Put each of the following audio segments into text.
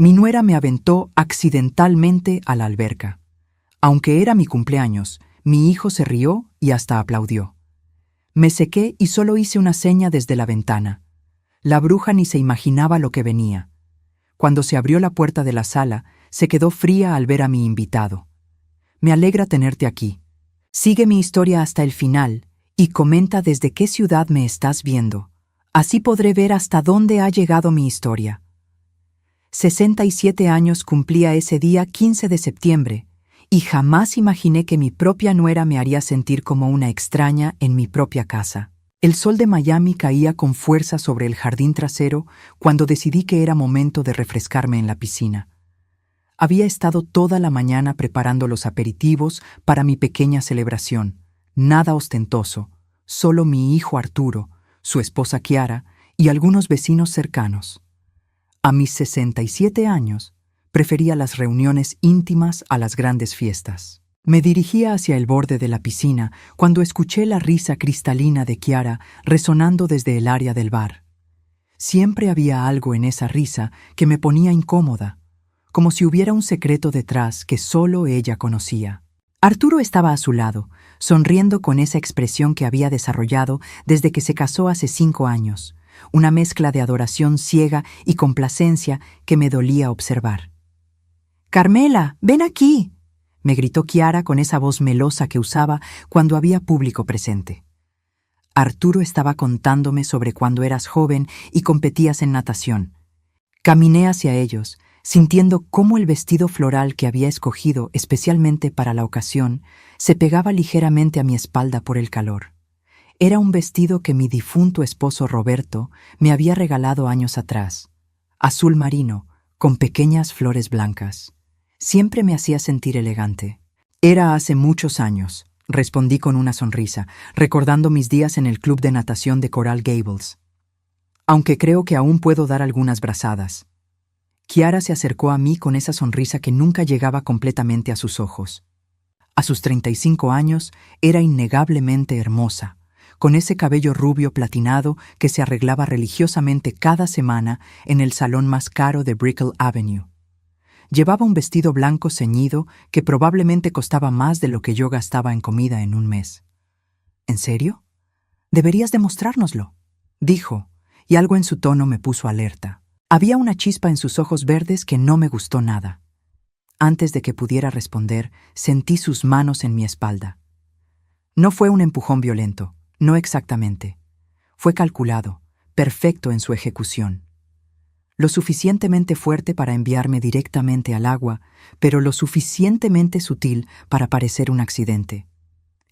Mi nuera me aventó accidentalmente a la alberca. Aunque era mi cumpleaños, mi hijo se rió y hasta aplaudió. Me sequé y solo hice una seña desde la ventana. La bruja ni se imaginaba lo que venía. Cuando se abrió la puerta de la sala, se quedó fría al ver a mi invitado. Me alegra tenerte aquí. Sigue mi historia hasta el final y comenta desde qué ciudad me estás viendo. Así podré ver hasta dónde ha llegado mi historia. 67 años cumplía ese día 15 de septiembre, y jamás imaginé que mi propia nuera me haría sentir como una extraña en mi propia casa. El sol de Miami caía con fuerza sobre el jardín trasero cuando decidí que era momento de refrescarme en la piscina. Había estado toda la mañana preparando los aperitivos para mi pequeña celebración. Nada ostentoso, solo mi hijo Arturo, su esposa Kiara y algunos vecinos cercanos. A mis 67 años, prefería las reuniones íntimas a las grandes fiestas. Me dirigía hacia el borde de la piscina cuando escuché la risa cristalina de Kiara resonando desde el área del bar. Siempre había algo en esa risa que me ponía incómoda, como si hubiera un secreto detrás que solo ella conocía. Arturo estaba a su lado, sonriendo con esa expresión que había desarrollado desde que se casó hace 5 años, una mezcla de adoración ciega y complacencia que me dolía observar. «Carmela, ven aquí», me gritó Kiara con esa voz melosa que usaba cuando había público presente. Arturo estaba contándome sobre cuando eras joven y competías en natación. Caminé hacia ellos, sintiendo cómo el vestido floral que había escogido especialmente para la ocasión se pegaba ligeramente a mi espalda por el calor. Era un vestido que mi difunto esposo Roberto me había regalado años atrás, azul marino, con pequeñas flores blancas. Siempre me hacía sentir elegante. Era hace muchos años, respondí con una sonrisa, recordando mis días en el club de natación de Coral Gables. Aunque creo que aún puedo dar algunas brazadas. Kiara se acercó a mí con esa sonrisa que nunca llegaba completamente a sus ojos. A sus 35 años era innegablemente hermosa, con ese cabello rubio platinado que se arreglaba religiosamente cada semana en el salón más caro de Brickell Avenue. Llevaba un vestido blanco ceñido que probablemente costaba más de lo que yo gastaba en comida en un mes. ¿En serio? Deberías demostrárnoslo, dijo, y algo en su tono me puso alerta. Había una chispa en sus ojos verdes que no me gustó nada. Antes de que pudiera responder, sentí sus manos en mi espalda. No fue un empujón violento, no exactamente. Fue calculado, perfecto en su ejecución. Lo suficientemente fuerte para enviarme directamente al agua, pero lo suficientemente sutil para parecer un accidente.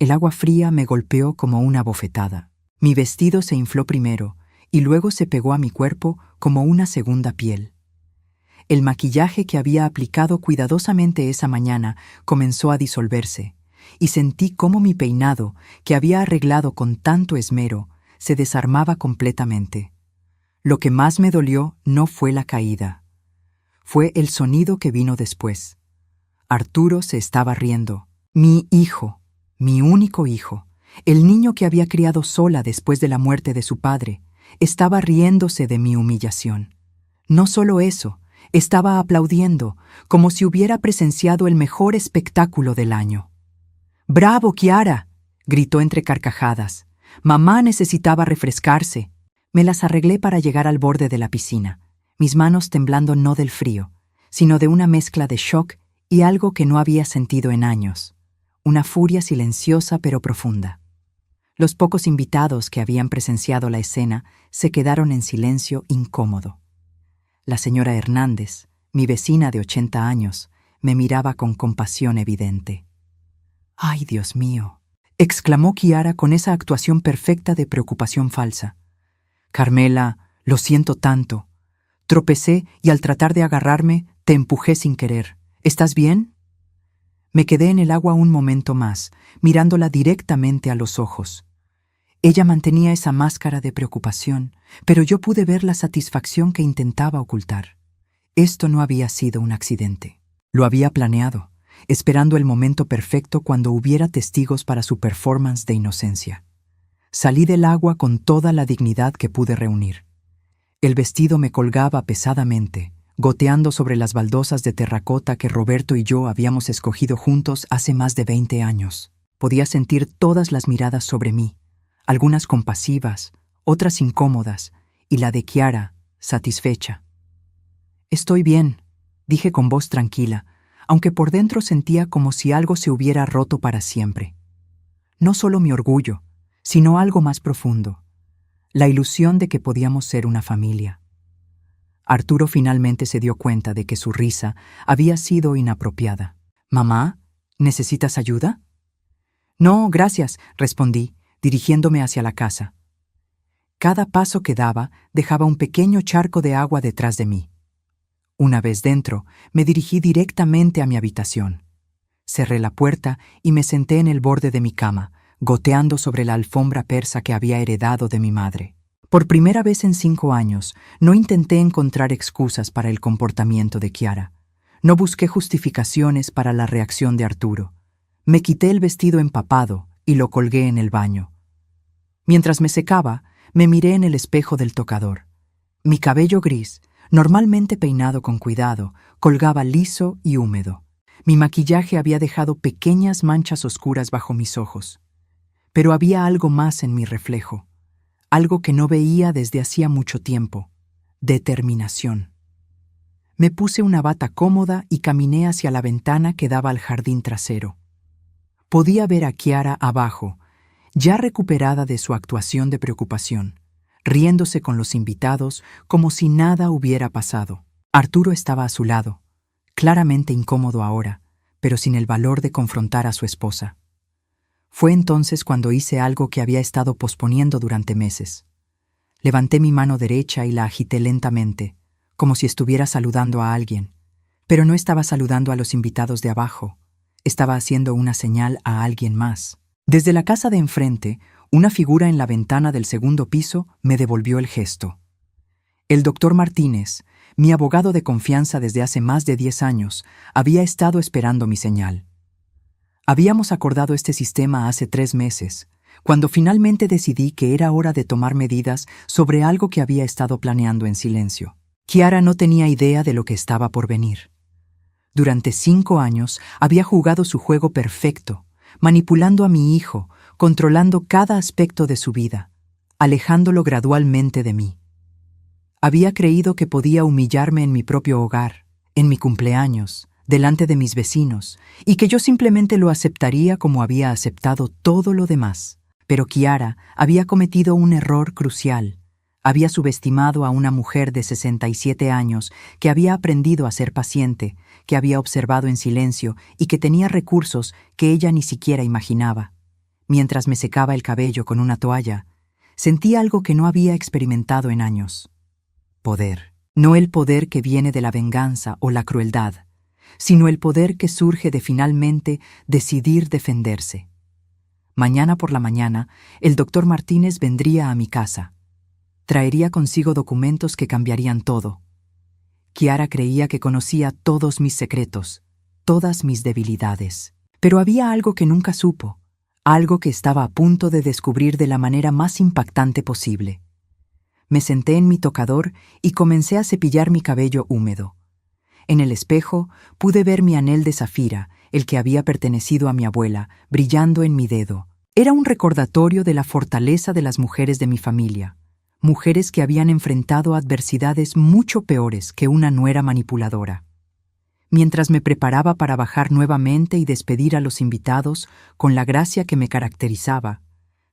El agua fría me golpeó como una bofetada. Mi vestido se infló primero y luego se pegó a mi cuerpo como una segunda piel. El maquillaje que había aplicado cuidadosamente esa mañana comenzó a disolverse, y sentí cómo mi peinado, que había arreglado con tanto esmero, se desarmaba completamente. Lo que más me dolió no fue la caída. Fue el sonido que vino después. Arturo se estaba riendo. Mi hijo, mi único hijo, el niño que había criado sola después de la muerte de su padre, estaba riéndose de mi humillación. No solo eso, estaba aplaudiendo, como si hubiera presenciado el mejor espectáculo del año. «¡Bravo, Kiara!», gritó entre carcajadas. «Mamá necesitaba refrescarse». Me las arreglé para llegar al borde de la piscina, mis manos temblando no del frío, sino de una mezcla de shock y algo que no había sentido en años, una furia silenciosa pero profunda. Los pocos invitados que habían presenciado la escena se quedaron en silencio incómodo. La señora Hernández, mi vecina de 80 años, me miraba con compasión evidente. «¡Ay, Dios mío!», exclamó Kiara con esa actuación perfecta de preocupación falsa. «Carmela, lo siento tanto. Tropecé y al tratar de agarrarme, te empujé sin querer. ¿Estás bien?». Me quedé en el agua un momento más, mirándola directamente a los ojos. Ella mantenía esa máscara de preocupación, pero yo pude ver la satisfacción que intentaba ocultar. Esto no había sido un accidente. Lo había planeado, esperando el momento perfecto cuando hubiera testigos para su performance de inocencia. Salí del agua con toda la dignidad que pude reunir. El vestido me colgaba pesadamente, goteando sobre las baldosas de terracota que Roberto y yo habíamos escogido juntos hace más de 20 años. Podía sentir todas las miradas sobre mí, algunas compasivas, otras incómodas, y la de Kiara, satisfecha. «Estoy bien», dije con voz tranquila, aunque por dentro sentía como si algo se hubiera roto para siempre. No solo mi orgullo, sino algo más profundo, la ilusión de que podíamos ser una familia. Arturo finalmente se dio cuenta de que su risa había sido inapropiada. «Mamá, ¿necesitas ayuda?» «No, gracias», respondí, dirigiéndome hacia la casa. Cada paso que daba dejaba un pequeño charco de agua detrás de mí. Una vez dentro, me dirigí directamente a mi habitación. Cerré la puerta y me senté en el borde de mi cama, goteando sobre la alfombra persa que había heredado de mi madre. Por primera vez en 5 años, no intenté encontrar excusas para el comportamiento de Kiara. No busqué justificaciones para la reacción de Arturo. Me quité el vestido empapado y lo colgué en el baño. Mientras me secaba, me miré en el espejo del tocador. Mi cabello gris, normalmente peinado con cuidado, colgaba liso y húmedo. Mi maquillaje había dejado pequeñas manchas oscuras bajo mis ojos. Pero había algo más en mi reflejo, algo que no veía desde hacía mucho tiempo: determinación. Me puse una bata cómoda y caminé hacia la ventana que daba al jardín trasero. Podía ver a Kiara abajo, ya recuperada de su actuación de preocupación, riéndose con los invitados como si nada hubiera pasado. Arturo estaba a su lado, claramente incómodo ahora, pero sin el valor de confrontar a su esposa. Fue entonces cuando hice algo que había estado posponiendo durante meses. Levanté mi mano derecha y la agité lentamente, como si estuviera saludando a alguien, pero no estaba saludando a los invitados de abajo, estaba haciendo una señal a alguien más. Desde la casa de enfrente, una figura en la ventana del segundo piso me devolvió el gesto. El doctor Martínez, mi abogado de confianza desde hace más de 10 años, había estado esperando mi señal. Habíamos acordado este sistema hace 3 meses, cuando finalmente decidí que era hora de tomar medidas sobre algo que había estado planeando en silencio. Kiara no tenía idea de lo que estaba por venir. Durante 5 años había jugado su juego perfecto, manipulando a mi hijo, controlando cada aspecto de su vida, alejándolo gradualmente de mí. Había creído que podía humillarme en mi propio hogar, en mi cumpleaños, delante de mis vecinos, y que yo simplemente lo aceptaría como había aceptado todo lo demás. Pero Kiara había cometido un error crucial. Había subestimado a una mujer de 67 años que había aprendido a ser paciente, que había observado en silencio y que tenía recursos que ella ni siquiera imaginaba. Mientras me secaba el cabello con una toalla, sentí algo que no había experimentado en años. Poder. No el poder que viene de la venganza o la crueldad, sino el poder que surge de finalmente decidir defenderse. Mañana por la mañana, el doctor Martínez vendría a mi casa. Traería consigo documentos que cambiarían todo. Kiara creía que conocía todos mis secretos, todas mis debilidades. Pero había algo que nunca supo, algo que estaba a punto de descubrir de la manera más impactante posible. Me senté en mi tocador y comencé a cepillar mi cabello húmedo. En el espejo pude ver mi anel de zafira, el que había pertenecido a mi abuela, brillando en mi dedo. Era un recordatorio de la fortaleza de las mujeres de mi familia, mujeres que habían enfrentado adversidades mucho peores que una nuera manipuladora. Mientras me preparaba para bajar nuevamente y despedir a los invitados con la gracia que me caracterizaba,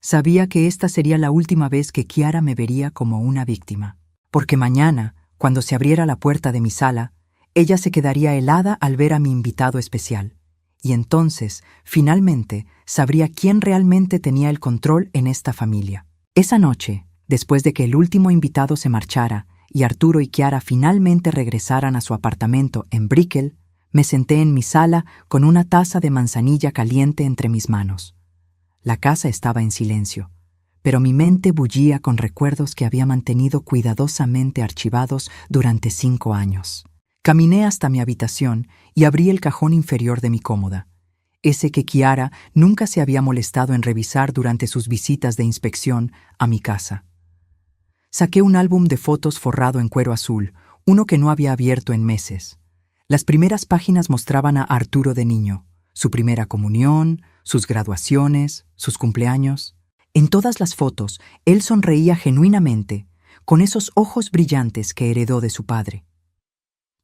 sabía que esta sería la última vez que Kiara me vería como una víctima. Porque mañana, cuando se abriera la puerta de mi sala, ella se quedaría helada al ver a mi invitado especial. Y entonces, finalmente, sabría quién realmente tenía el control en esta familia. Esa noche, después de que el último invitado se marchara y Arturo y Kiara finalmente regresaran a su apartamento en Brickell, me senté en mi sala con una taza de manzanilla caliente entre mis manos. La casa estaba en silencio, pero mi mente bullía con recuerdos que había mantenido cuidadosamente archivados durante 5 años. Caminé hasta mi habitación y abrí el cajón inferior de mi cómoda, ese que Kiara nunca se había molestado en revisar durante sus visitas de inspección a mi casa. Saqué un álbum de fotos forrado en cuero azul, uno que no había abierto en meses. Las primeras páginas mostraban a Arturo de niño, su primera comunión, sus graduaciones, sus cumpleaños. En todas las fotos, él sonreía genuinamente, con esos ojos brillantes que heredó de su padre.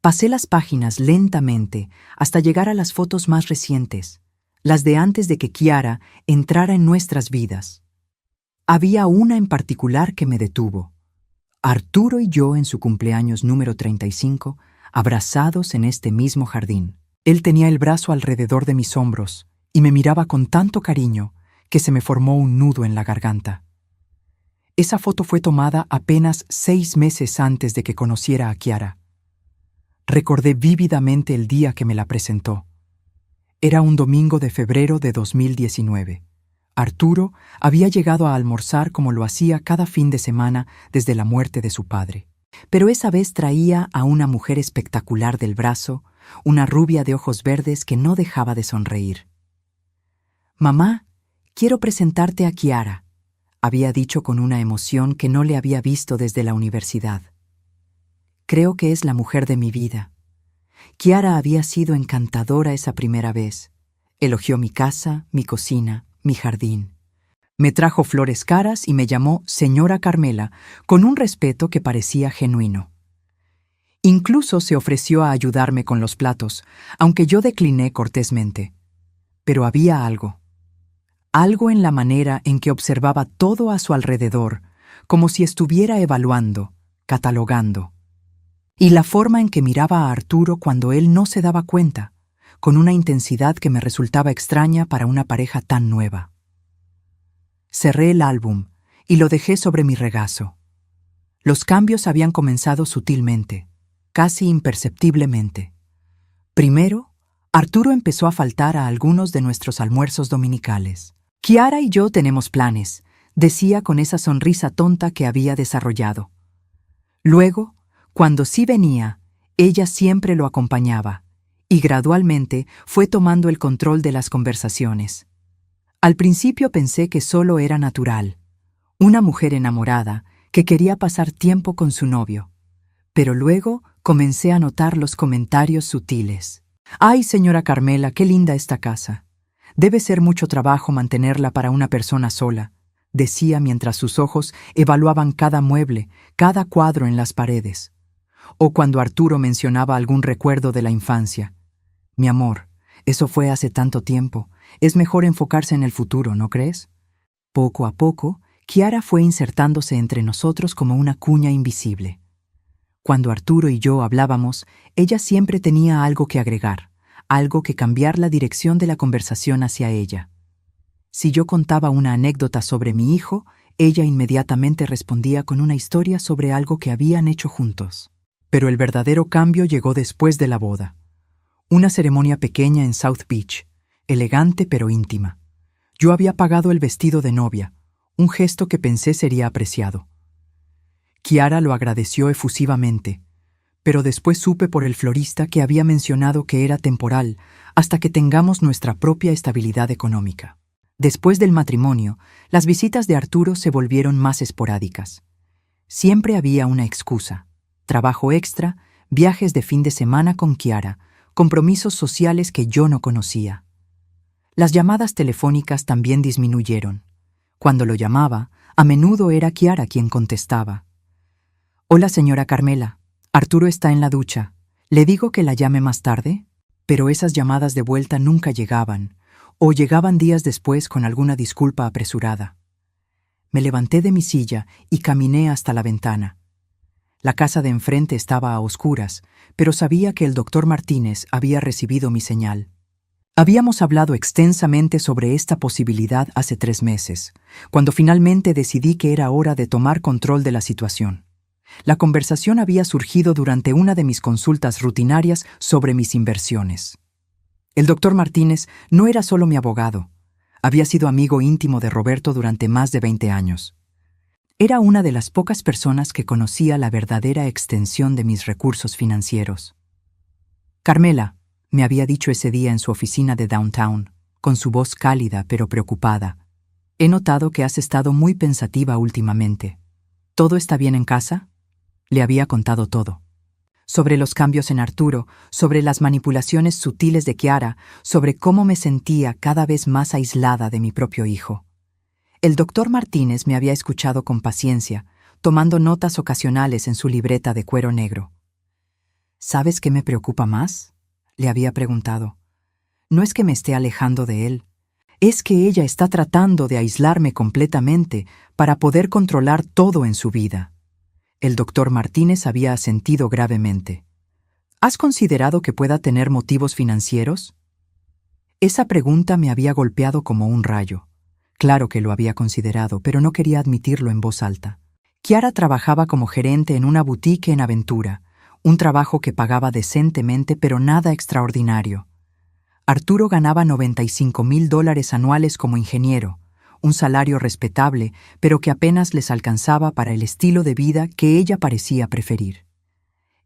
Pasé las páginas lentamente hasta llegar a las fotos más recientes, las de antes de que Kiara entrara en nuestras vidas. Había una en particular que me detuvo. Arturo y yo en su cumpleaños número 35, abrazados en este mismo jardín. Él tenía el brazo alrededor de mis hombros y me miraba con tanto cariño que se me formó un nudo en la garganta. Esa foto fue tomada apenas 6 meses antes de que conociera a Kiara. Recordé vívidamente el día que me la presentó. Era un domingo de febrero de 2019. Arturo había llegado a almorzar como lo hacía cada fin de semana desde la muerte de su padre. Pero esa vez traía a una mujer espectacular del brazo, una rubia de ojos verdes que no dejaba de sonreír. «Mamá, quiero presentarte a Kiara», había dicho con una emoción que no le había visto desde la universidad. Creo que es la mujer de mi vida. Kiara había sido encantadora esa primera vez. Elogió mi casa, mi cocina, mi jardín. Me trajo flores caras y me llamó señora Carmela, con un respeto que parecía genuino. Incluso se ofreció a ayudarme con los platos, aunque yo decliné cortésmente. Pero había algo en la manera en que observaba todo a su alrededor, como si estuviera evaluando, catalogando. Y la forma en que miraba a Arturo cuando él no se daba cuenta, con una intensidad que me resultaba extraña para una pareja tan nueva. Cerré el álbum y lo dejé sobre mi regazo. Los cambios habían comenzado sutilmente, casi imperceptiblemente. Primero, Arturo empezó a faltar a algunos de nuestros almuerzos dominicales. «Kiara y yo tenemos planes», decía con esa sonrisa tonta que había desarrollado. Luego, cuando sí venía, ella siempre lo acompañaba, y gradualmente fue tomando el control de las conversaciones. Al principio pensé que solo era natural, una mujer enamorada que quería pasar tiempo con su novio, pero luego comencé a notar los comentarios sutiles. «Ay, señora Carmela, qué linda esta casa. Debe ser mucho trabajo mantenerla para una persona sola», decía mientras sus ojos evaluaban cada mueble, cada cuadro en las paredes. O cuando Arturo mencionaba algún recuerdo de la infancia. «Mi amor, eso fue hace tanto tiempo. Es mejor enfocarse en el futuro, ¿no crees?». Poco a poco, Kiara fue insertándose entre nosotros como una cuña invisible. Cuando Arturo y yo hablábamos, ella siempre tenía algo que agregar, algo que cambiar la dirección de la conversación hacia ella. Si yo contaba una anécdota sobre mi hijo, ella inmediatamente respondía con una historia sobre algo que habían hecho juntos. Pero el verdadero cambio llegó después de la boda. Una ceremonia pequeña en South Beach, elegante pero íntima. Yo había pagado el vestido de novia, un gesto que pensé sería apreciado. Kiara lo agradeció efusivamente, pero después supe por el florista que había mencionado que era temporal hasta que tengamos nuestra propia estabilidad económica. Después del matrimonio, las visitas de Arturo se volvieron más esporádicas. Siempre había una excusa: trabajo extra, viajes de fin de semana con Kiara, compromisos sociales que yo no conocía. Las llamadas telefónicas también disminuyeron. Cuando lo llamaba, a menudo era Kiara quien contestaba. «Hola, señora Carmela. Arturo está en la ducha. ¿Le digo que la llame más tarde?». Pero esas llamadas de vuelta nunca llegaban, o llegaban días después con alguna disculpa apresurada. Me levanté de mi silla y caminé hasta la ventana. La casa de enfrente estaba a oscuras, pero sabía que el doctor Martínez había recibido mi señal. Habíamos hablado extensamente sobre esta posibilidad hace 3 meses, cuando finalmente decidí que era hora de tomar control de la situación. La conversación había surgido durante una de mis consultas rutinarias sobre mis inversiones. El doctor Martínez no era solo mi abogado, había sido amigo íntimo de Roberto durante más de 20 años. Era una de las pocas personas que conocía la verdadera extensión de mis recursos financieros. «Carmela», me había dicho ese día en su oficina de downtown, con su voz cálida pero preocupada, «he notado que has estado muy pensativa últimamente. ¿Todo está bien en casa?». Le había contado todo. sobre los cambios en Arturo, sobre las manipulaciones sutiles de Chiara, sobre cómo me sentía cada vez más aislada de mi propio hijo. El doctor Martínez me había escuchado con paciencia, tomando notas ocasionales en su libreta de cuero negro. ¿Sabes qué me preocupa más?, le había preguntado. No es que me esté alejando de él, es que ella está tratando de aislarme completamente para poder controlar todo en su vida. El doctor Martínez había asentido gravemente. ¿Has considerado que pueda tener motivos financieros? Esa pregunta me había golpeado como un rayo. Claro que lo había considerado, pero no quería admitirlo en voz alta. Chiara trabajaba como gerente en una boutique en Aventura, un trabajo que pagaba decentemente pero nada extraordinario. Arturo ganaba $95,000 anuales como ingeniero, un salario respetable, pero que apenas les alcanzaba para el estilo de vida que ella parecía preferir.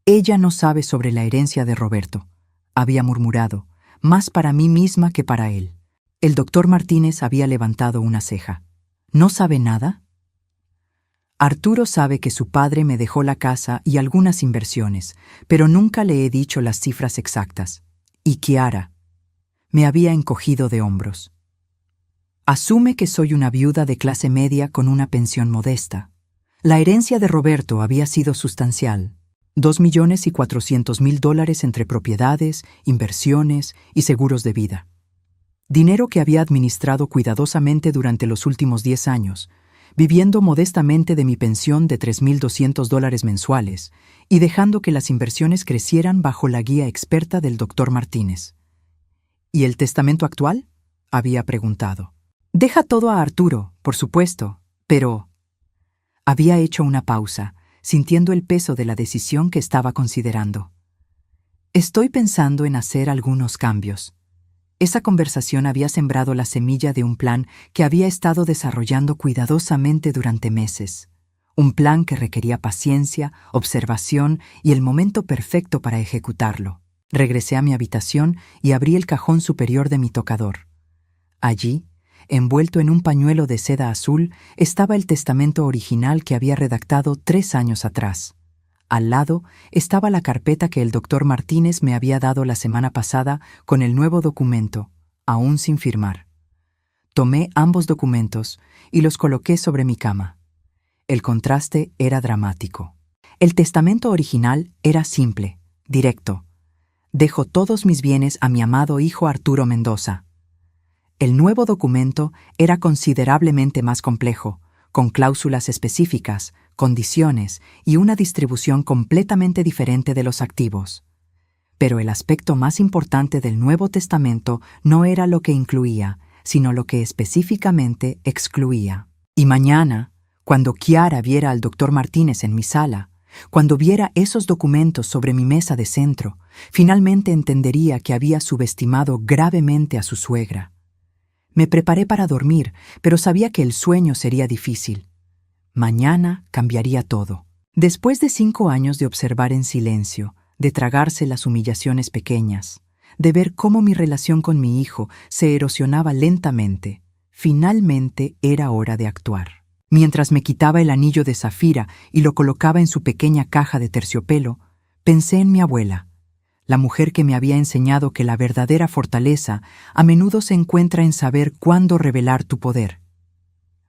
Ella no sabe sobre la herencia de Roberto, había murmurado, más para mí misma que para él. El doctor Martínez había levantado una ceja. ¿No sabe nada? Arturo sabe que su padre me dejó la casa y algunas inversiones, pero nunca le he dicho las cifras exactas. Y Chiara me había encogido de hombros. Asume que soy una viuda de clase media con una pensión modesta. La herencia de Roberto había sido sustancial. $2,400,000 entre propiedades, inversiones y seguros de vida. Dinero que había administrado cuidadosamente durante los últimos 10 años, viviendo modestamente de mi pensión de $3,200 mensuales y dejando que las inversiones crecieran bajo la guía experta del doctor Martínez. ¿Y el testamento actual?, había preguntado. Deja todo a Arturo, por supuesto, pero... Había hecho una pausa, sintiendo el peso de la decisión que estaba considerando. Estoy pensando en hacer algunos cambios. Esa conversación había sembrado la semilla de un plan que había estado desarrollando cuidadosamente durante meses. Un plan que requería paciencia, observación y el momento perfecto para ejecutarlo. Regresé a mi habitación y abrí el cajón superior de mi tocador. Allí, envuelto en un pañuelo de seda azul, estaba el testamento original que había redactado 3 años atrás. Al lado estaba la carpeta que el doctor Martínez me había dado la semana pasada con el nuevo documento, aún sin firmar. Tomé ambos documentos y los coloqué sobre mi cama. El contraste era dramático. El testamento original era simple, directo. Dejo todos mis bienes a mi amado hijo Arturo Mendoza. El nuevo documento era considerablemente más complejo, con cláusulas específicas, condiciones y una distribución completamente diferente de los activos. Pero el aspecto más importante del Nuevo Testamento no era lo que incluía, sino lo que específicamente excluía. Y mañana, cuando Chiara viera al doctor Martínez en mi sala, cuando viera esos documentos sobre mi mesa de centro, finalmente entendería que había subestimado gravemente a su suegra. Me preparé para dormir, pero sabía que el sueño sería difícil. Mañana cambiaría todo. Después de 5 años de observar en silencio, de tragarse las humillaciones pequeñas, de ver cómo mi relación con mi hijo se erosionaba lentamente, finalmente era hora de actuar. Mientras me quitaba el anillo de zafira y lo colocaba en su pequeña caja de terciopelo, pensé en mi abuela, la mujer que me había enseñado que la verdadera fortaleza a menudo se encuentra en saber cuándo revelar tu poder.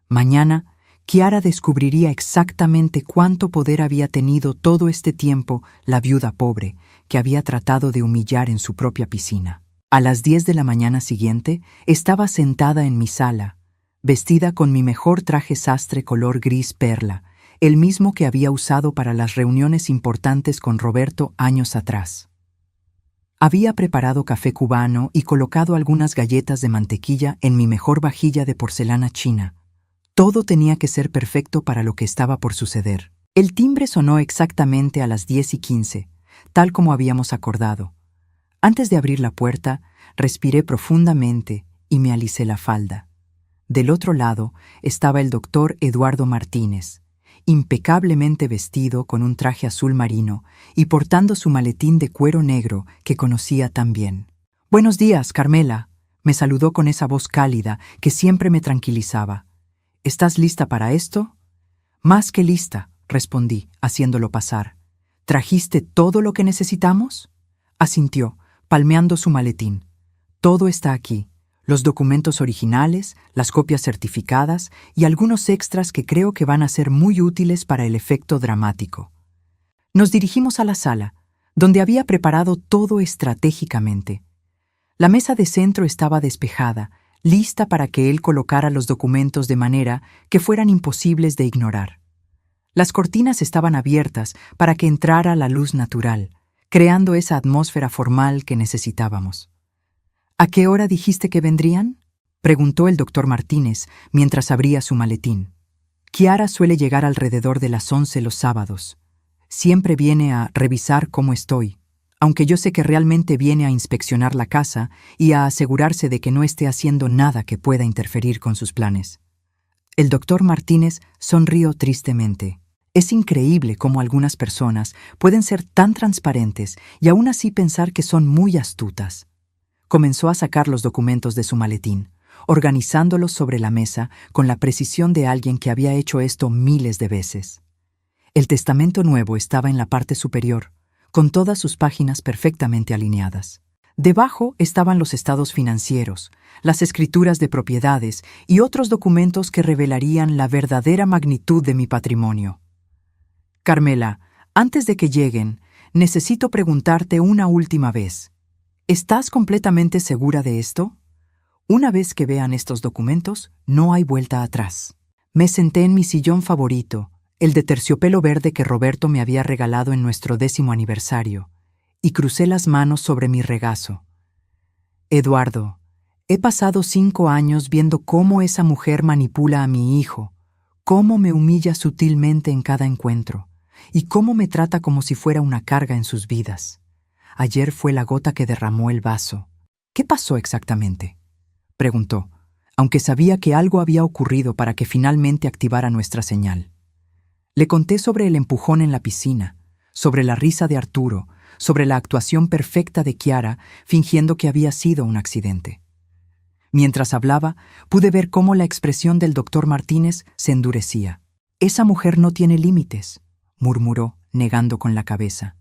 Mañana, Chiara descubriría exactamente cuánto poder había tenido todo este tiempo la viuda pobre que había tratado de humillar en su propia piscina. A las 10 de la mañana siguiente, estaba sentada en mi sala, vestida con mi mejor traje sastre color gris perla, el mismo que había usado para las reuniones importantes con Roberto años atrás. Había preparado café cubano y colocado algunas galletas de mantequilla en mi mejor vajilla de porcelana china. Todo tenía que ser perfecto para lo que estaba por suceder. El timbre sonó exactamente a las 10:15, tal como habíamos acordado. Antes de abrir la puerta, respiré profundamente y me alicé la falda. Del otro lado estaba el doctor Eduardo Martínez, impecablemente vestido con un traje azul marino y portando su maletín de cuero negro que conocía tan bien. «Buenos días, Carmela», me saludó con esa voz cálida que siempre me tranquilizaba. «¿Estás lista para esto?» «Más que lista», respondí, haciéndolo pasar. ¿Trajiste todo lo que necesitamos? Asintió, palmeando su maletín. Todo está aquí. Los documentos originales, las copias certificadas y algunos extras que creo que van a ser muy útiles para el efecto dramático. Nos dirigimos a la sala, donde había preparado todo estratégicamente. La mesa de centro estaba despejada, lista para que él colocara los documentos de manera que fueran imposibles de ignorar. Las cortinas estaban abiertas para que entrara la luz natural, creando esa atmósfera formal que necesitábamos. ¿A qué hora dijiste que vendrían?, preguntó el doctor Martínez mientras abría su maletín. Kiara suele llegar alrededor de las 11 los sábados. Siempre viene a revisar cómo estoy, aunque yo sé que realmente viene a inspeccionar la casa y a asegurarse de que no esté haciendo nada que pueda interferir con sus planes. El doctor Martínez sonrió tristemente. Es increíble cómo algunas personas pueden ser tan transparentes y aún así pensar que son muy astutas. Comenzó a sacar los documentos de su maletín, organizándolos sobre la mesa con la precisión de alguien que había hecho esto miles de veces. El testamento nuevo estaba en la parte superior, con todas sus páginas perfectamente alineadas. Debajo estaban los estados financieros, las escrituras de propiedades y otros documentos que revelarían la verdadera magnitud de mi patrimonio. Carmela, antes de que lleguen, necesito preguntarte una última vez. ¿Estás completamente segura de esto? Una vez que vean estos documentos, no hay vuelta atrás. Me senté en mi sillón favorito, el de terciopelo verde que Roberto me había regalado en nuestro 10º aniversario, y crucé las manos sobre mi regazo. Eduardo, he pasado 5 años viendo cómo esa mujer manipula a mi hijo, cómo me humilla sutilmente en cada encuentro, y cómo me trata como si fuera una carga en sus vidas. Ayer fue la gota que derramó el vaso. ¿Qué pasó exactamente?, preguntó, aunque sabía que algo había ocurrido para que finalmente activara nuestra señal. Le conté sobre el empujón en la piscina, sobre la risa de Arturo, sobre la actuación perfecta de Kiara, fingiendo que había sido un accidente. Mientras hablaba, pude ver cómo la expresión del doctor Martínez se endurecía. «Esa mujer no tiene límites», murmuró, negando con la cabeza.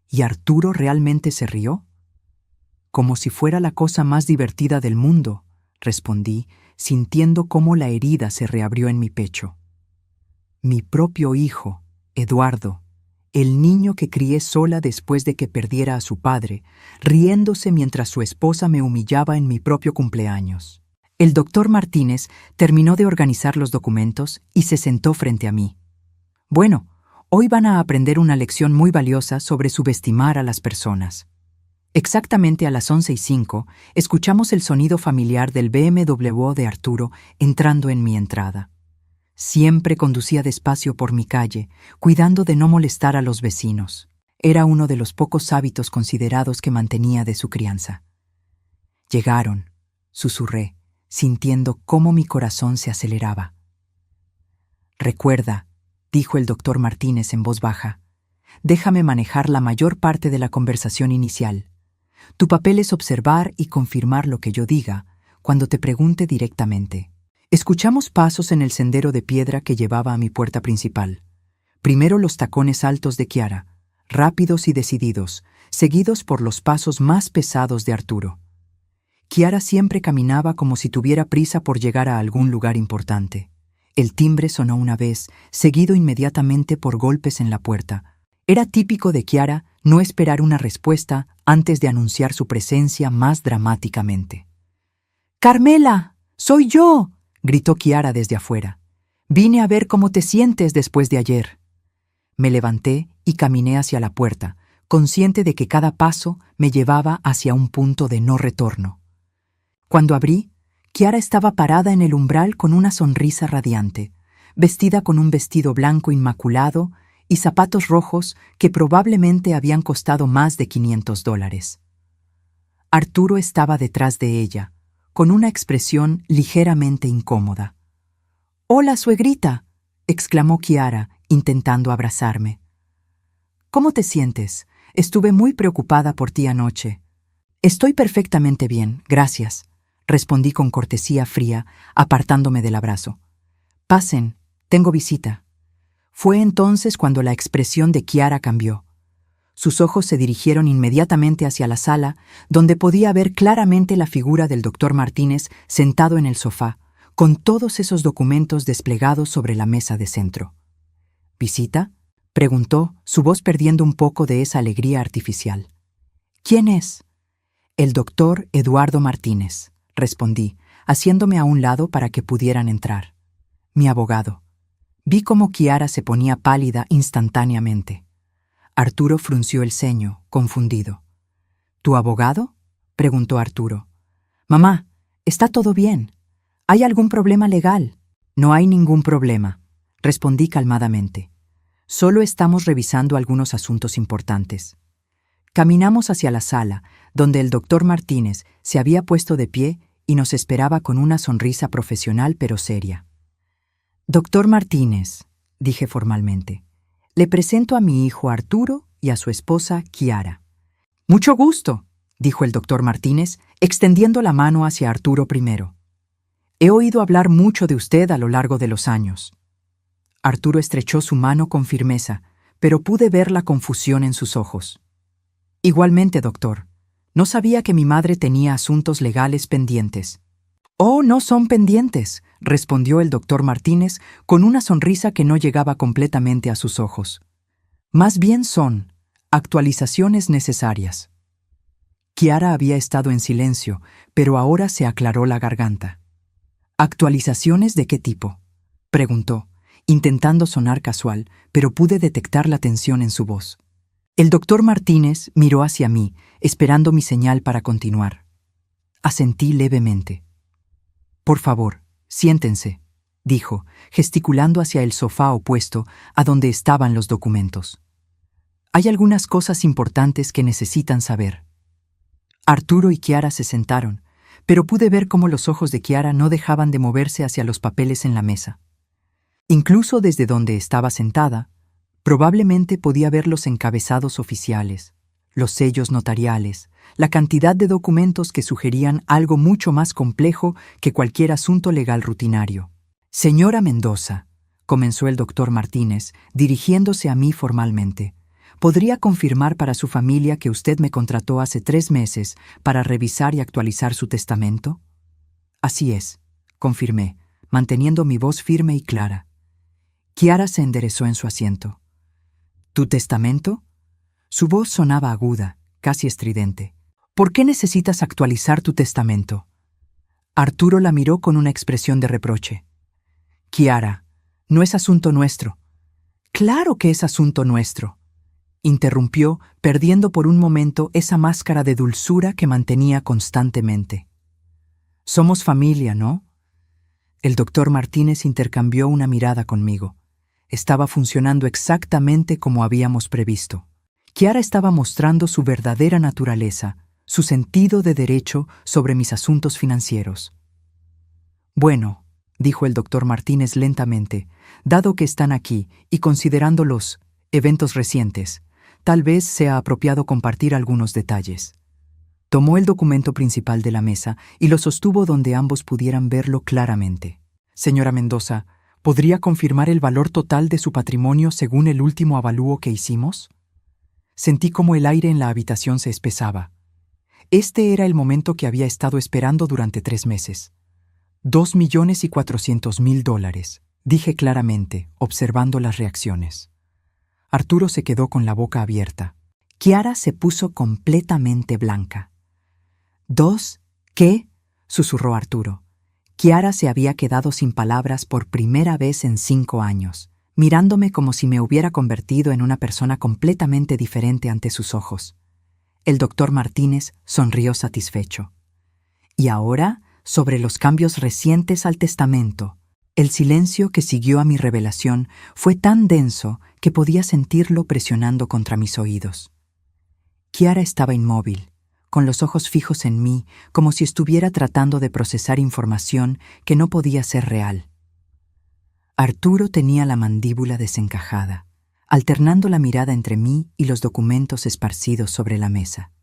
¿Y Arturo realmente se rió? Como si fuera la cosa más divertida del mundo, respondí, sintiendo cómo la herida se reabrió en mi pecho. Mi propio hijo, Eduardo, el niño que crié sola después de que perdiera a su padre, riéndose mientras su esposa me humillaba en mi propio cumpleaños. El doctor Martínez terminó de organizar los documentos y se sentó frente a mí. Bueno, hoy van a aprender una lección muy valiosa sobre subestimar a las personas. Exactamente a las 11:05, escuchamos el sonido familiar del BMW de Arturo entrando en mi entrada. Siempre conducía despacio por mi calle, cuidando de no molestar a los vecinos. Era uno de los pocos hábitos considerados que mantenía de su crianza. Llegaron, susurré, sintiendo cómo mi corazón se aceleraba. Recuerda, dijo el doctor Martínez en voz baja, déjame manejar la mayor parte de la conversación inicial. Tu papel es observar y confirmar lo que yo diga cuando te pregunte directamente. Escuchamos pasos en el sendero de piedra que llevaba a mi puerta principal. Primero los tacones altos de Kiara, rápidos y decididos, seguidos por los pasos más pesados de Arturo. Kiara siempre caminaba como si tuviera prisa por llegar a algún lugar importante. El timbre sonó una vez, seguido inmediatamente por golpes en la puerta. Era típico de Kiara no esperar una respuesta antes de anunciar su presencia más dramáticamente. «¡Carmela! ¡Soy yo!», gritó Kiara desde afuera. «Vine a ver cómo te sientes después de ayer». Me levanté y caminé hacia la puerta, consciente de que cada paso me llevaba hacia un punto de no retorno. Cuando abrí, Kiara estaba parada en el umbral con una sonrisa radiante, vestida con un vestido blanco inmaculado y zapatos rojos que probablemente habían costado más de $500. Arturo estaba detrás de ella, con una expresión ligeramente incómoda. «¡Hola, suegrita!», exclamó Kiara, intentando abrazarme. «¿Cómo te sientes? Estuve muy preocupada por ti anoche». «Estoy perfectamente bien, gracias», respondí con cortesía fría, apartándome del abrazo. «Pasen, tengo visita». Fue entonces cuando la expresión de Kiara cambió. Sus ojos se dirigieron inmediatamente hacia la sala, donde podía ver claramente la figura del doctor Martínez sentado en el sofá, con todos esos documentos desplegados sobre la mesa de centro. ¿Visita?, preguntó, su voz perdiendo un poco de esa alegría artificial. ¿Quién es? El doctor Eduardo Martínez, respondí, haciéndome a un lado para que pudieran entrar. Mi abogado. Vi cómo Kiara se ponía pálida instantáneamente. Arturo frunció el ceño, confundido. ¿Tu abogado?, preguntó Arturo. Mamá, está todo bien. ¿Hay algún problema legal? No hay ningún problema, respondí calmadamente. Solo estamos revisando algunos asuntos importantes. Caminamos hacia la sala, donde el doctor Martínez se había puesto de pie y nos esperaba con una sonrisa profesional pero seria. Doctor Martínez, dije formalmente, le presento a mi hijo Arturo y a su esposa Kiara. Mucho gusto, dijo el doctor Martínez, extendiendo la mano hacia Arturo primero. He oído hablar mucho de usted a lo largo de los años. Arturo estrechó su mano con firmeza, pero pude ver la confusión en sus ojos. Igualmente, doctor. No sabía que mi madre tenía asuntos legales pendientes. Oh, no son pendientes, respondió el doctor Martínez con una sonrisa que no llegaba completamente a sus ojos. Más bien son actualizaciones necesarias. Kiara había estado en silencio, pero ahora se aclaró la garganta. ¿Actualizaciones de qué tipo?, preguntó, intentando sonar casual, pero pude detectar la tensión en su voz. El doctor Martínez miró hacia mí, esperando mi señal para continuar. Asentí levemente. Por favor, siéntense, dijo, gesticulando hacia el sofá opuesto a donde estaban los documentos. Hay algunas cosas importantes que necesitan saber. Arturo y Kiara se sentaron, pero pude ver cómo los ojos de Kiara no dejaban de moverse hacia los papeles en la mesa. Incluso desde donde estaba sentada, probablemente podía ver los encabezados oficiales, los sellos notariales, la cantidad de documentos que sugerían algo mucho más complejo que cualquier asunto legal rutinario. Señora Mendoza, comenzó el doctor Martínez, dirigiéndose a mí formalmente, ¿podría confirmar para su familia que usted me contrató hace 3 meses para revisar y actualizar su testamento? Así es, confirmé, manteniendo mi voz firme y clara. Kiara se enderezó en su asiento. ¿Tu testamento? Su voz sonaba aguda, casi estridente. ¿Por qué necesitas actualizar tu testamento? Arturo la miró con una expresión de reproche. Kiara, no es asunto nuestro. Claro que es asunto nuestro, interrumpió, perdiendo por un momento esa máscara de dulzura que mantenía constantemente. Somos familia, ¿no? El doctor Martínez intercambió una mirada conmigo. Estaba funcionando exactamente como habíamos previsto. Kiara estaba mostrando su verdadera naturaleza, su sentido de derecho sobre mis asuntos financieros. Bueno, dijo el doctor Martínez lentamente, dado que están aquí y considerando los eventos recientes, tal vez sea apropiado compartir algunos detalles. Tomó el documento principal de la mesa y lo sostuvo donde ambos pudieran verlo claramente. Señora Mendoza, ¿podría confirmar el valor total de su patrimonio según el último avalúo que hicimos? Sentí como el aire en la habitación se espesaba. Este era el momento que había estado esperando durante 3 meses. $2.400.000, dije claramente, observando las reacciones. Arturo se quedó con la boca abierta. Kiara se puso completamente blanca. ¿2? ¿Qué?, susurró Arturo. Kiara se había quedado sin palabras por primera vez en 5 años, mirándome como si me hubiera convertido en una persona completamente diferente ante sus ojos. El doctor Martínez sonrió satisfecho. Y ahora, sobre los cambios recientes al testamento. El silencio que siguió a mi revelación fue tan denso que podía sentirlo presionando contra mis oídos. Kiara estaba inmóvil, con los ojos fijos en mí, como si estuviera tratando de procesar información que no podía ser real. Arturo tenía la mandíbula desencajada, alternando la mirada entre mí y los documentos esparcidos sobre la mesa.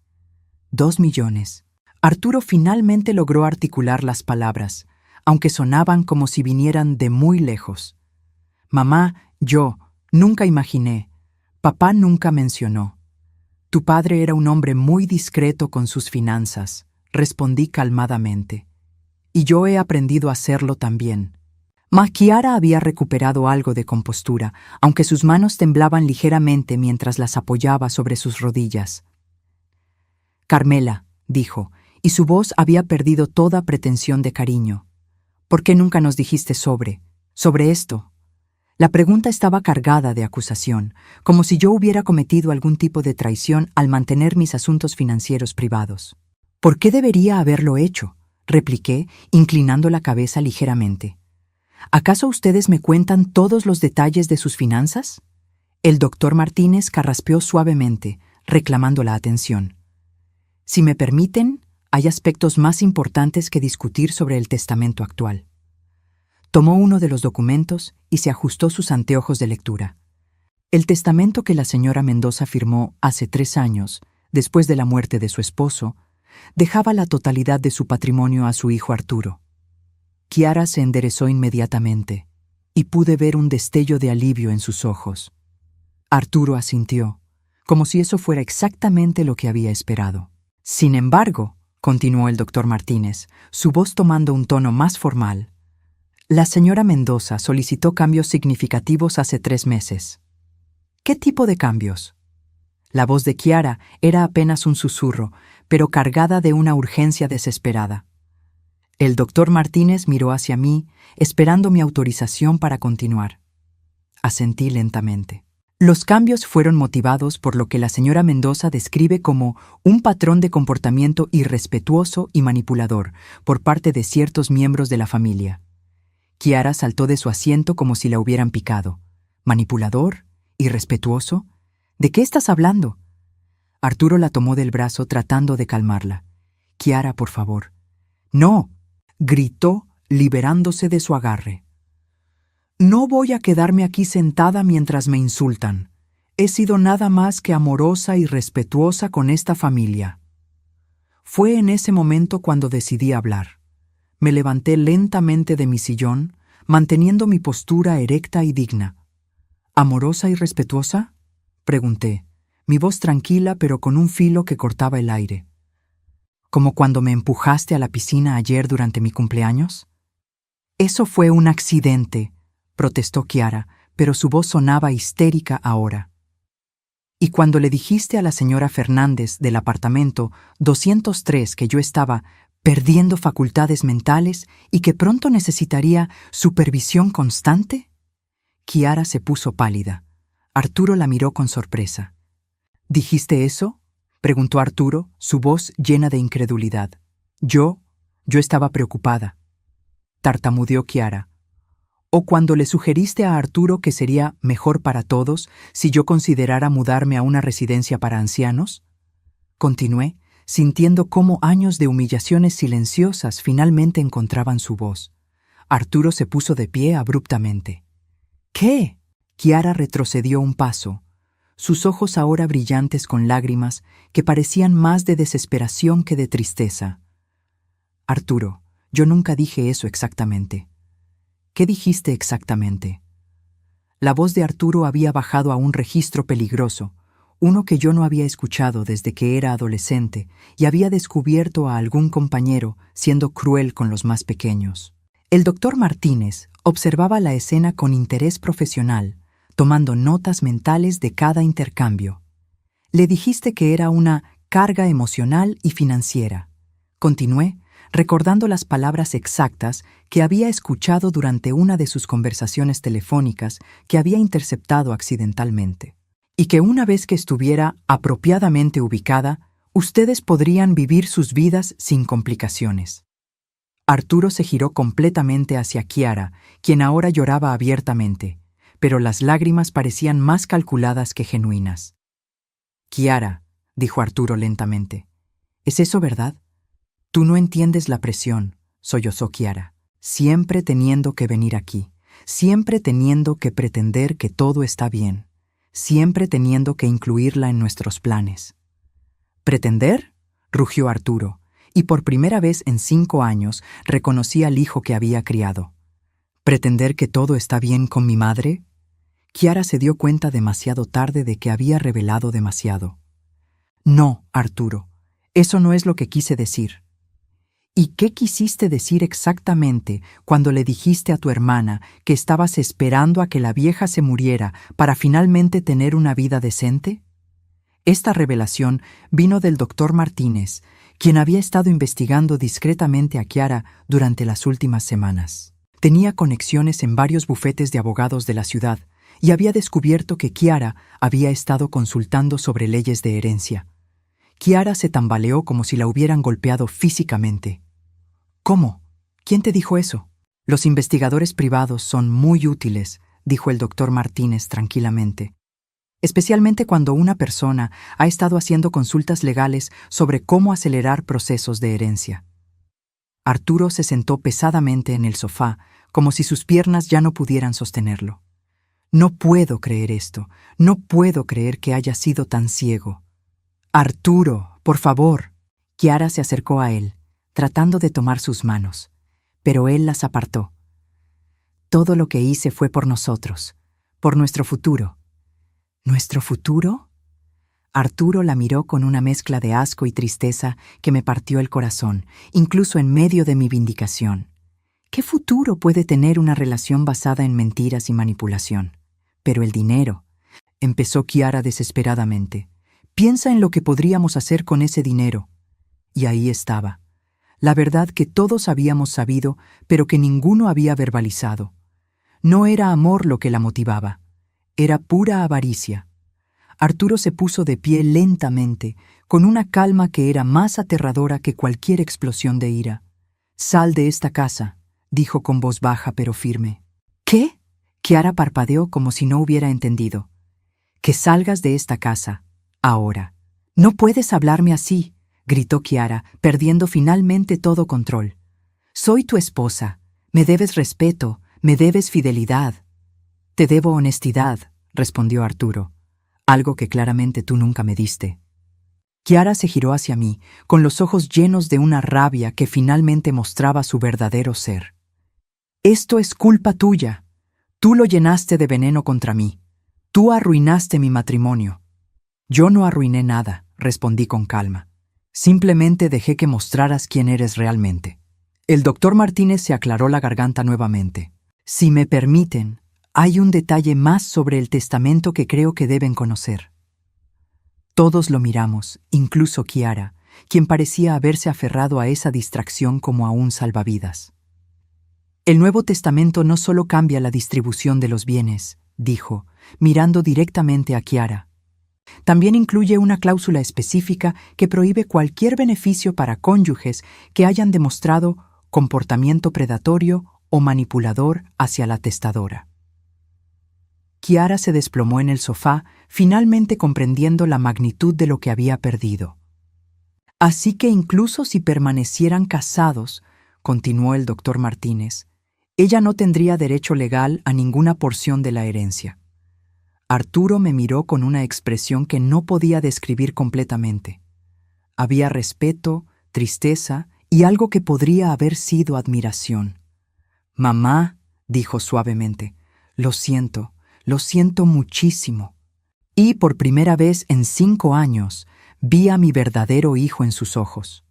2 millones. Arturo finalmente logró articular las palabras, aunque sonaban como si vinieran de muy lejos. Mamá, yo, Nunca imaginé. Papá nunca mencionó. Tu padre era un hombre muy discreto con sus finanzas, respondí calmadamente. Y yo he aprendido a hacerlo también. Kiara había recuperado algo de compostura, aunque sus manos temblaban ligeramente mientras las apoyaba sobre sus rodillas. Carmela, dijo, y su voz había perdido toda pretensión de cariño. ¿Por qué nunca nos dijiste sobre esto? La pregunta estaba cargada de acusación, como si yo hubiera cometido algún tipo de traición al mantener mis asuntos financieros privados. ¿Por qué debería haberlo hecho?, repliqué, inclinando la cabeza ligeramente. ¿Acaso ustedes me cuentan todos los detalles de sus finanzas? El doctor Martínez carraspeó suavemente, reclamando la atención. Si me permiten, hay aspectos más importantes que discutir sobre el testamento actual. Tomó uno de los documentos y se ajustó sus anteojos de lectura. El testamento que la señora Mendoza firmó hace 3 años, después de la muerte de su esposo, dejaba la totalidad de su patrimonio a su hijo Arturo. Kiara se enderezó inmediatamente y pude ver un destello de alivio en sus ojos. Arturo asintió, como si eso fuera exactamente lo que había esperado. Sin embargo, continuó el doctor Martínez, su voz tomando un tono más formal, la señora Mendoza solicitó cambios significativos hace 3 meses. ¿Qué tipo de cambios? La voz de Kiara era apenas un susurro, pero cargada de una urgencia desesperada. El doctor Martínez miró hacia mí, esperando mi autorización para continuar. Asentí lentamente. Los cambios fueron motivados por lo que la señora Mendoza describe como un patrón de comportamiento irrespetuoso y manipulador por parte de ciertos miembros de la familia. Kiara saltó de su asiento como si la hubieran picado. ¿Manipulador? ¿Irrespetuoso? ¿De qué estás hablando? Arturo la tomó del brazo tratando de calmarla. Kiara, por favor. No, gritó, liberándose de su agarre. No voy a quedarme aquí sentada mientras me insultan. He sido nada más que amorosa y respetuosa con esta familia. Fue en ese momento cuando decidí hablar. Me levanté lentamente de mi sillón, manteniendo mi postura erecta y digna. ¿Amorosa y respetuosa?, pregunté, mi voz tranquila pero con un filo que cortaba el aire. ¿Como cuando me empujaste a la piscina ayer durante mi cumpleaños? Eso fue un accidente, protestó Kiara, pero su voz sonaba histérica ahora. ¿Y cuando le dijiste a la señora Fernández del apartamento 203 que yo estaba perdiendo facultades mentales y que pronto necesitaría supervisión constante? Kiara se puso pálida. Arturo la miró con sorpresa. ¿Dijiste eso?, preguntó Arturo, su voz llena de incredulidad. Yo estaba preocupada. Tartamudeó Kiara. ¿O cuando le sugeriste a Arturo que sería mejor para todos si yo considerara mudarme a una residencia para ancianos? Continué, sintiendo cómo años de humillaciones silenciosas finalmente encontraban su voz. Arturo se puso de pie abruptamente. ¿Qué? Kiara retrocedió un paso, sus ojos ahora brillantes con lágrimas que parecían más de desesperación que de tristeza. Arturo, yo nunca dije eso exactamente. ¿Qué dijiste exactamente? La voz de Arturo había bajado a un registro peligroso, uno que yo no había escuchado desde que era adolescente y había descubierto a algún compañero siendo cruel con los más pequeños. El doctor Martínez observaba la escena con interés profesional, tomando notas mentales de cada intercambio. Le dijiste que era una carga emocional y financiera. Continué, recordando las palabras exactas que había escuchado durante una de sus conversaciones telefónicas que había interceptado accidentalmente. Y que una vez que estuviera apropiadamente ubicada, ustedes podrían vivir sus vidas sin complicaciones. Arturo se giró completamente hacia Kiara, quien ahora lloraba abiertamente, pero las lágrimas parecían más calculadas que genuinas. Kiara, dijo Arturo lentamente, ¿es eso verdad? Tú no entiendes la presión, sollozó Kiara, siempre teniendo que venir aquí, siempre teniendo que pretender que todo está bien, siempre teniendo que incluirla en nuestros planes. ¿Pretender?, rugió Arturo, y por primera vez en 5 años reconocí al hijo que había criado. ¿Pretender que todo está bien con mi madre? Kiara se dio cuenta demasiado tarde de que había revelado demasiado. No, Arturo, eso no es lo que quise decir. ¿Y qué quisiste decir exactamente cuando le dijiste a tu hermana que estabas esperando a que la vieja se muriera para finalmente tener una vida decente? Esta revelación vino del doctor Martínez, quien había estado investigando discretamente a Kiara durante las últimas semanas. Tenía conexiones en varios bufetes de abogados de la ciudad y había descubierto que Kiara había estado consultando sobre leyes de herencia. Kiara se tambaleó como si la hubieran golpeado físicamente. ¿Cómo? ¿Quién te dijo eso? Los investigadores privados son muy útiles, dijo el doctor Martínez tranquilamente. Especialmente cuando una persona ha estado haciendo consultas legales sobre cómo acelerar procesos de herencia. Arturo se sentó pesadamente en el sofá, como si sus piernas ya no pudieran sostenerlo. No puedo creer esto, no puedo creer que haya sido tan ciego. Arturo, por favor. Kiara se acercó a él, tratando de tomar sus manos, pero él las apartó. Todo lo que hice fue por nosotros, por nuestro futuro. ¿Nuestro futuro? Arturo la miró con una mezcla de asco y tristeza que me partió el corazón, incluso en medio de mi vindicación. ¿Qué futuro puede tener una relación basada en mentiras y manipulación? Pero el dinero, empezó Kiara desesperadamente. Piensa en lo que podríamos hacer con ese dinero. Y ahí estaba. La verdad que todos habíamos sabido, pero que ninguno había verbalizado. No era amor lo que la motivaba. Era pura avaricia. Arturo se puso de pie lentamente, con una calma que era más aterradora que cualquier explosión de ira. «Sal de esta casa», dijo con voz baja pero firme. «¿Qué?», Kiara parpadeó como si no hubiera entendido. «Que salgas de esta casa, ahora». «No puedes hablarme así», gritó Kiara, perdiendo finalmente todo control. «Soy tu esposa. Me debes respeto, me debes fidelidad». «Te debo honestidad», respondió Arturo. «Algo que claramente tú nunca me diste». Kiara se giró hacia mí, con los ojos llenos de una rabia que finalmente mostraba su verdadero ser. «Esto es culpa tuya. Tú lo llenaste de veneno contra mí. Tú arruinaste mi matrimonio». «Yo no arruiné nada», respondí con calma. «Simplemente dejé que mostraras quién eres realmente». El doctor Martínez se aclaró la garganta nuevamente. «Si me permiten, hay un detalle más sobre el testamento que creo que deben conocer». Todos lo miramos, incluso Kiara, quien parecía haberse aferrado a esa distracción como a un salvavidas. «El Nuevo Testamento no solo cambia la distribución de los bienes», dijo, mirando directamente a Kiara. «También incluye una cláusula específica que prohíbe cualquier beneficio para cónyuges que hayan demostrado comportamiento predatorio o manipulador hacia la testadora». Kiara se desplomó en el sofá, finalmente comprendiendo la magnitud de lo que había perdido. «Así que incluso si permanecieran casados», continuó el doctor Martínez, «ella no tendría derecho legal a ninguna porción de la herencia». Arturo me miró con una expresión que no podía describir completamente. Había respeto, tristeza y algo que podría haber sido admiración. «Mamá», dijo suavemente, lo siento muchísimo». Y por primera vez en 5 años vi a mi verdadero hijo en sus ojos.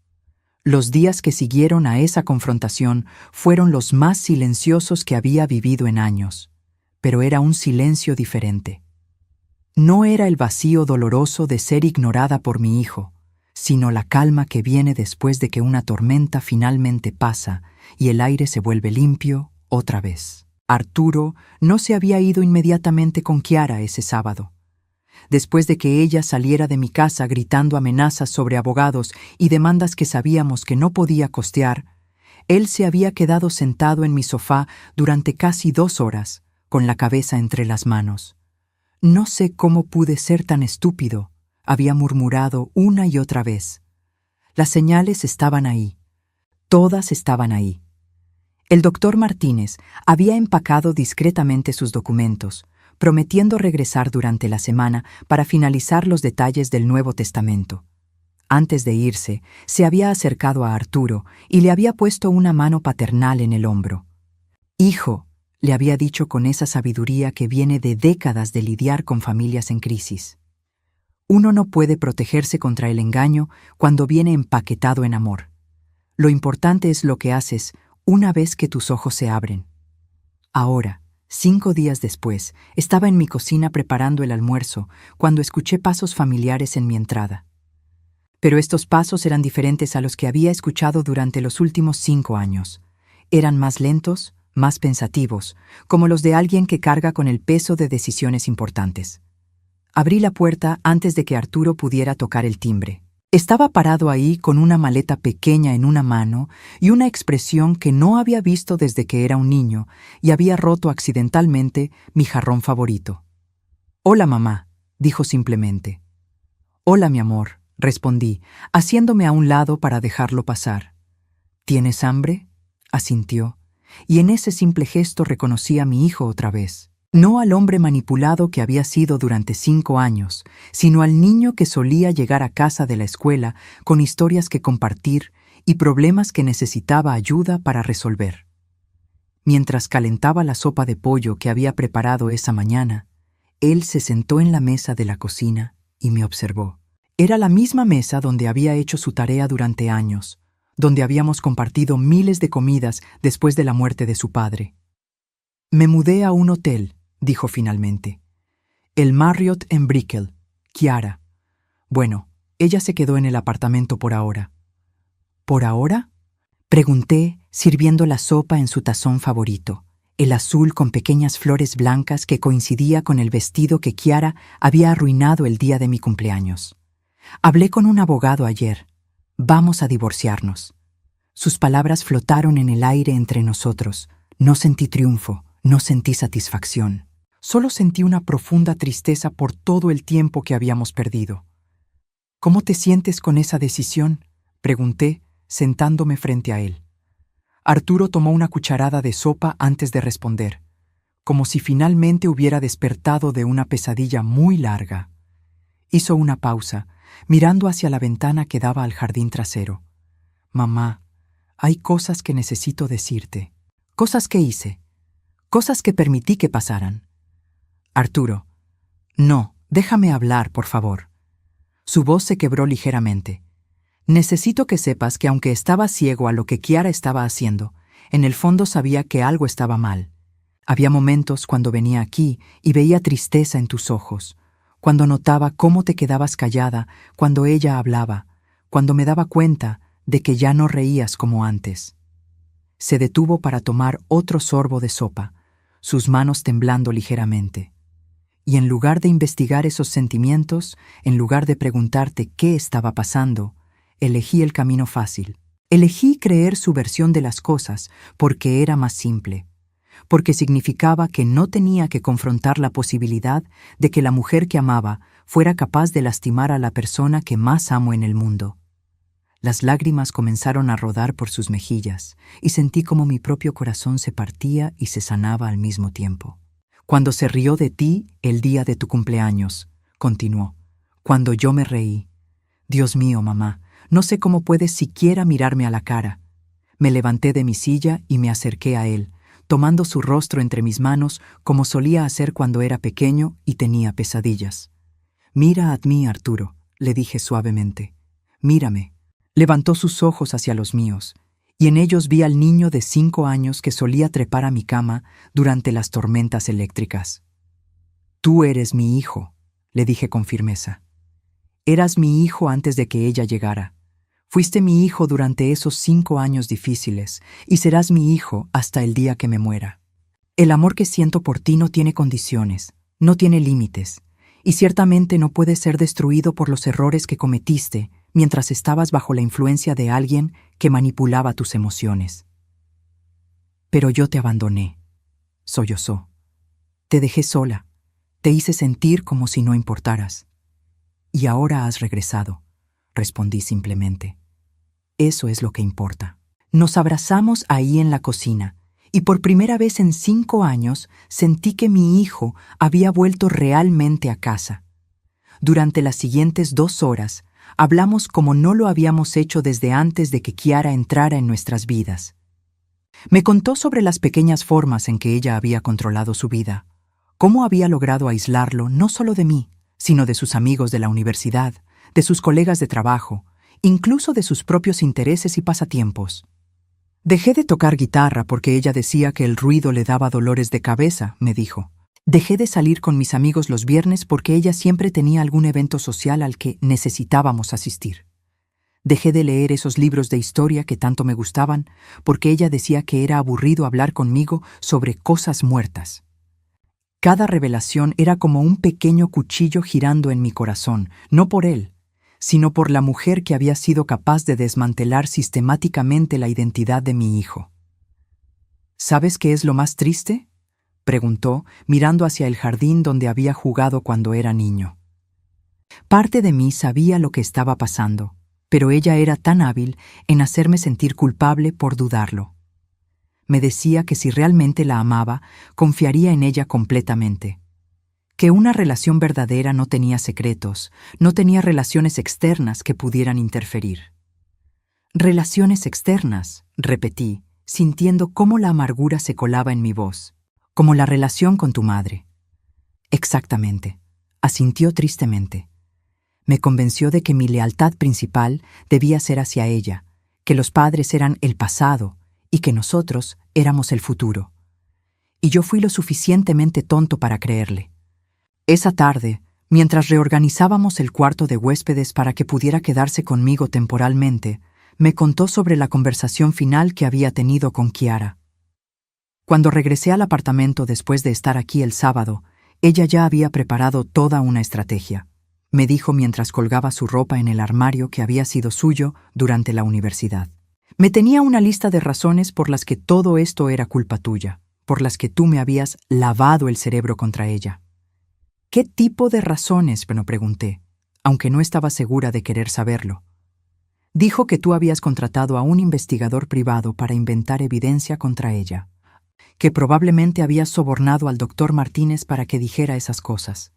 Los días que siguieron a esa confrontación fueron los más silenciosos que había vivido en años, pero era un silencio diferente. No era el vacío doloroso de ser ignorada por mi hijo, sino la calma que viene después de que una tormenta finalmente pasa y el aire se vuelve limpio otra vez. Arturo no se había ido inmediatamente con Kiara ese sábado. Después de que ella saliera de mi casa gritando amenazas sobre abogados y demandas que sabíamos que no podía costear, él se había quedado sentado en mi sofá durante casi 2 horas, con la cabeza entre las manos. «No sé cómo pude ser tan estúpido», había murmurado una y otra vez. Las señales estaban ahí. Todas estaban ahí. El doctor Martínez había empacado discretamente sus documentos, prometiendo regresar durante la semana para finalizar los detalles del Nuevo Testamento. Antes de irse, se había acercado a Arturo y le había puesto una mano paternal en el hombro. «Hijo», le había dicho con esa sabiduría que viene de décadas de lidiar con familias en crisis. Uno no puede protegerse contra el engaño cuando viene empaquetado en amor. Lo importante es lo que haces una vez que tus ojos se abren. Ahora, 5 días después, estaba en mi cocina preparando el almuerzo cuando escuché pasos familiares en mi entrada. Pero estos pasos eran diferentes a los que había escuchado durante los últimos 5 años. Eran más lentos, más pensativos, como los de alguien que carga con el peso de decisiones importantes. Abrí la puerta antes de que Arturo pudiera tocar el timbre. Estaba parado ahí con una maleta pequeña en una mano y una expresión que no había visto desde que era un niño y había roto accidentalmente mi jarrón favorito. «Hola, mamá», dijo simplemente. «Hola, mi amor», respondí, haciéndome a un lado para dejarlo pasar. «¿Tienes hambre?», asintió, y en ese simple gesto reconocí a mi hijo otra vez. No al hombre manipulado que había sido durante 5 años, sino al niño que solía llegar a casa de la escuela con historias que compartir y problemas que necesitaba ayuda para resolver. Mientras calentaba la sopa de pollo que había preparado esa mañana, él se sentó en la mesa de la cocina y me observó. Era la misma mesa donde había hecho su tarea durante años, donde habíamos compartido miles de comidas después de la muerte de su padre. «Me mudé a un hotel», dijo finalmente. «El Marriott en Brickell, Chiara. Bueno, ella se quedó en el apartamento por ahora». «¿Por ahora?», pregunté, sirviendo la sopa en su tazón favorito, el azul con pequeñas flores blancas que coincidía con el vestido que Chiara había arruinado el día de mi cumpleaños. «Hablé con un abogado ayer. Vamos a divorciarnos». Sus palabras flotaron en el aire entre nosotros. No sentí triunfo, no sentí satisfacción. Solo sentí una profunda tristeza por todo el tiempo que habíamos perdido. «¿Cómo te sientes con esa decisión?», pregunté, sentándome frente a él. Arturo tomó una cucharada de sopa antes de responder, como si finalmente hubiera despertado de una pesadilla muy larga. Hizo una pausa, mirando hacia la ventana que daba al jardín trasero. «Mamá, hay cosas que necesito decirte. Cosas que hice. Cosas que permití que pasaran». «Arturo, no, déjame hablar, por favor». Su voz se quebró ligeramente. «Necesito que sepas que aunque estaba ciego a lo que Chiara estaba haciendo, en el fondo sabía que algo estaba mal. Había momentos cuando venía aquí y veía tristeza en tus ojos, cuando notaba cómo te quedabas callada cuando ella hablaba, cuando me daba cuenta de que ya no reías como antes». Se detuvo para tomar otro sorbo de sopa, sus manos temblando ligeramente. Y en lugar de investigar esos sentimientos, en lugar de preguntarte qué estaba pasando, elegí el camino fácil. Elegí creer su versión de las cosas porque era más simple, porque significaba que no tenía que confrontar la posibilidad de que la mujer que amaba fuera capaz de lastimar a la persona que más amo en el mundo. Las lágrimas comenzaron a rodar por sus mejillas y sentí como mi propio corazón se partía y se sanaba al mismo tiempo. «Cuando se rió de ti el día de tu cumpleaños», continuó, «cuando yo me reí. Dios mío, mamá, no sé cómo puedes siquiera mirarme a la cara». Me levanté de mi silla y me acerqué a él, tomando su rostro entre mis manos como solía hacer cuando era pequeño y tenía pesadillas. «Mira a mí, Arturo», le dije suavemente. «Mírame». Levantó sus ojos hacia los míos, y en ellos vi al niño de 5 años que solía trepar a mi cama durante las tormentas eléctricas. «Tú eres mi hijo», le dije con firmeza. «Eras mi hijo antes de que ella llegara. Fuiste mi hijo durante esos 5 años difíciles, y serás mi hijo hasta el día que me muera. El amor que siento por ti no tiene condiciones, no tiene límites, y ciertamente no puede ser destruido por los errores que cometiste mientras estabas bajo la influencia de alguien que manipulaba tus emociones. Pero yo te abandoné», sollozó. «Te dejé sola, te hice sentir como si no importaras. Y ahora has regresado», respondí simplemente. «Eso es lo que importa». Nos abrazamos ahí en la cocina, y por primera vez en 5 años sentí que mi hijo había vuelto realmente a casa. Durante las siguientes 2 horas, hablamos como no lo habíamos hecho desde antes de que Chiara entrara en nuestras vidas. Me contó sobre las pequeñas formas en que ella había controlado su vida, cómo había logrado aislarlo no solo de mí, sino de sus amigos de la universidad, de sus colegas de trabajo, incluso de sus propios intereses y pasatiempos. Dejé de tocar guitarra porque ella decía que el ruido le daba dolores de cabeza, me dijo. Dejé de salir con mis amigos los viernes porque ella siempre tenía algún evento social al que necesitábamos asistir. Dejé de leer esos libros de historia que tanto me gustaban porque ella decía que era aburrido hablar conmigo sobre cosas muertas. Cada revelación era como un pequeño cuchillo girando en mi corazón, no por él, sino por la mujer que había sido capaz de desmantelar sistemáticamente la identidad de mi hijo. ¿Sabes qué es lo más triste?, preguntó, mirando hacia el jardín donde había jugado cuando era niño. Parte de mí sabía lo que estaba pasando, pero ella era tan hábil en hacerme sentir culpable por dudarlo. Me decía que si realmente la amaba, confiaría en ella completamente. Que una relación verdadera no tenía secretos, no tenía relaciones externas que pudieran interferir. Relaciones externas, repetí, sintiendo cómo la amargura se colaba en mi voz, como la relación con tu madre. Exactamente, asintió tristemente. Me convenció de que mi lealtad principal debía ser hacia ella, que los padres eran el pasado y que nosotros éramos el futuro. Y yo fui lo suficientemente tonto para creerle. Esa tarde, mientras reorganizábamos el cuarto de huéspedes para que pudiera quedarse conmigo temporalmente, me contó sobre la conversación final que había tenido con Kiara. Cuando regresé al apartamento después de estar aquí el sábado, ella ya había preparado toda una estrategia, me dijo mientras colgaba su ropa en el armario que había sido suyo durante la universidad. Me tenía una lista de razones por las que todo esto era culpa tuya, por las que tú me habías lavado el cerebro contra ella. ¿Qué tipo de razones?, me pregunté, aunque no estaba segura de querer saberlo. Dijo que tú habías contratado a un investigador privado para inventar evidencia contra ella, que probablemente habías sobornado al doctor Martínez para que dijera esas cosas,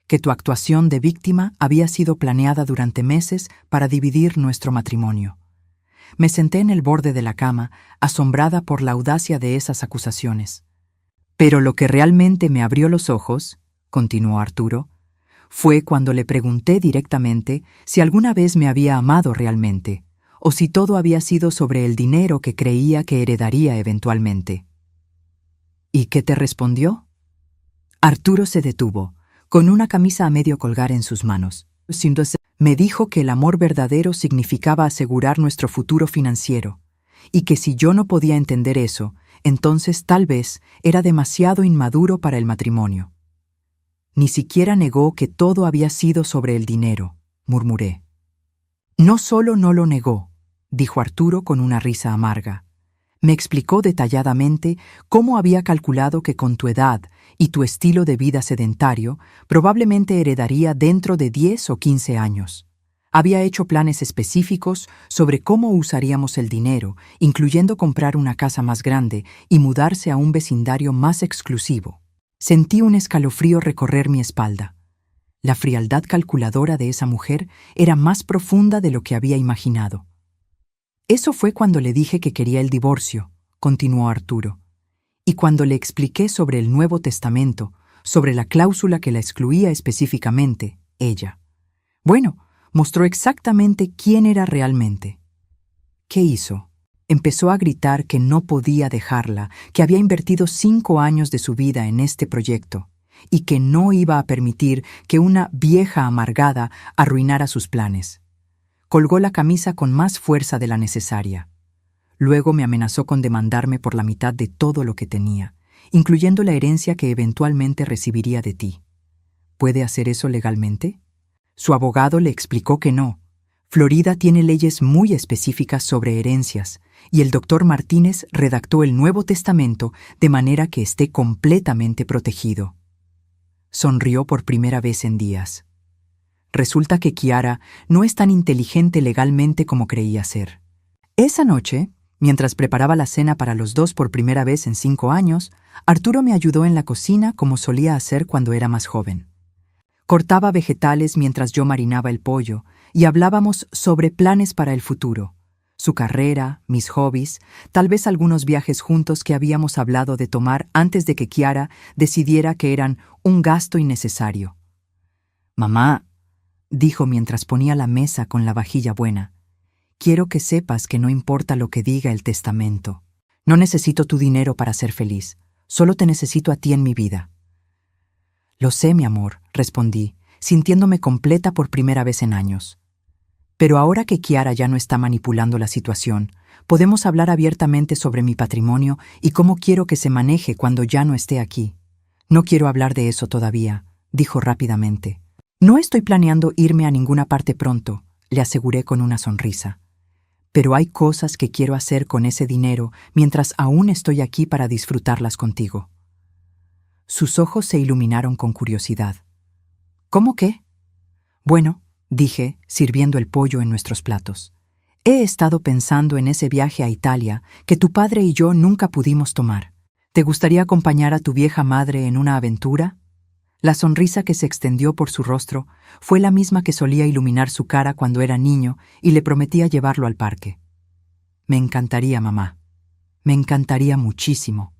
que tu actuación de víctima había sido planeada durante meses para dividir nuestro matrimonio. Me senté en el borde de la cama, asombrada por la audacia de esas acusaciones. Pero lo que realmente me abrió los ojos, continuó Arturo, fue cuando le pregunté directamente si alguna vez me había amado realmente, o si todo había sido sobre el dinero que creía que heredaría eventualmente. ¿Y qué te respondió? Arturo se detuvo, con una camisa a medio colgar en sus manos. Me dijo que el amor verdadero significaba asegurar nuestro futuro financiero, y que si yo no podía entender eso, entonces tal vez era demasiado inmaduro para el matrimonio. Ni siquiera negó que todo había sido sobre el dinero, murmuré. No solo no lo negó, dijo Arturo con una risa amarga. Me explicó detalladamente cómo había calculado que con tu edad y tu estilo de vida sedentario probablemente heredaría dentro de 10 o 15 años. Había hecho planes específicos sobre cómo usaríamos el dinero, incluyendo comprar una casa más grande y mudarse a un vecindario más exclusivo. Sentí un escalofrío recorrer mi espalda. La frialdad calculadora de esa mujer era más profunda de lo que había imaginado. Eso fue cuando le dije que quería el divorcio, continuó Arturo, y cuando le expliqué sobre el Nuevo Testamento, sobre la cláusula que la excluía específicamente, ella. Bueno, mostró exactamente quién era realmente. ¿Qué hizo? Empezó a gritar que no podía dejarla, que había invertido 5 años de su vida en este proyecto, y que no iba a permitir que una vieja amargada arruinara sus planes. Colgó la camisa con más fuerza de la necesaria. Luego me amenazó con demandarme por la mitad de todo lo que tenía, incluyendo la herencia que eventualmente recibiría de ti. ¿Puede hacer eso legalmente? Su abogado le explicó que no. Florida tiene leyes muy específicas sobre herencias, y el doctor Martínez redactó el Nuevo Testamento de manera que esté completamente protegido. Sonrió por primera vez en días. Resulta que Kiara no es tan inteligente legalmente como creía ser. Esa noche, mientras preparaba la cena para los dos por primera vez en 5 años, Arturo me ayudó en la cocina como solía hacer cuando era más joven. Cortaba vegetales mientras yo marinaba el pollo y hablábamos sobre planes para el futuro, Su carrera, mis hobbies, tal vez algunos viajes juntos que habíamos hablado de tomar antes de que Kiara decidiera que eran un gasto innecesario. «Mamá», dijo mientras ponía la mesa con la vajilla buena, «quiero que sepas que no importa lo que diga el testamento. No necesito tu dinero para ser feliz, solo te necesito a ti en mi vida». «Lo sé, mi amor», respondí, sintiéndome completa por primera vez en años. «Pero ahora que Kiara ya no está manipulando la situación, podemos hablar abiertamente sobre mi patrimonio y cómo quiero que se maneje cuando ya no esté aquí». «No quiero hablar de eso todavía», dijo rápidamente. «No estoy planeando irme a ninguna parte pronto», le aseguré con una sonrisa. «Pero hay cosas que quiero hacer con ese dinero mientras aún estoy aquí para disfrutarlas contigo». Sus ojos se iluminaron con curiosidad. «¿Cómo qué?» «Bueno», dije, sirviendo el pollo en nuestros platos. «He estado pensando en ese viaje a Italia que tu padre y yo nunca pudimos tomar. ¿Te gustaría acompañar a tu vieja madre en una aventura?» La sonrisa que se extendió por su rostro fue la misma que solía iluminar su cara cuando era niño y le prometía llevarlo al parque. «Me encantaría, mamá. Me encantaría muchísimo».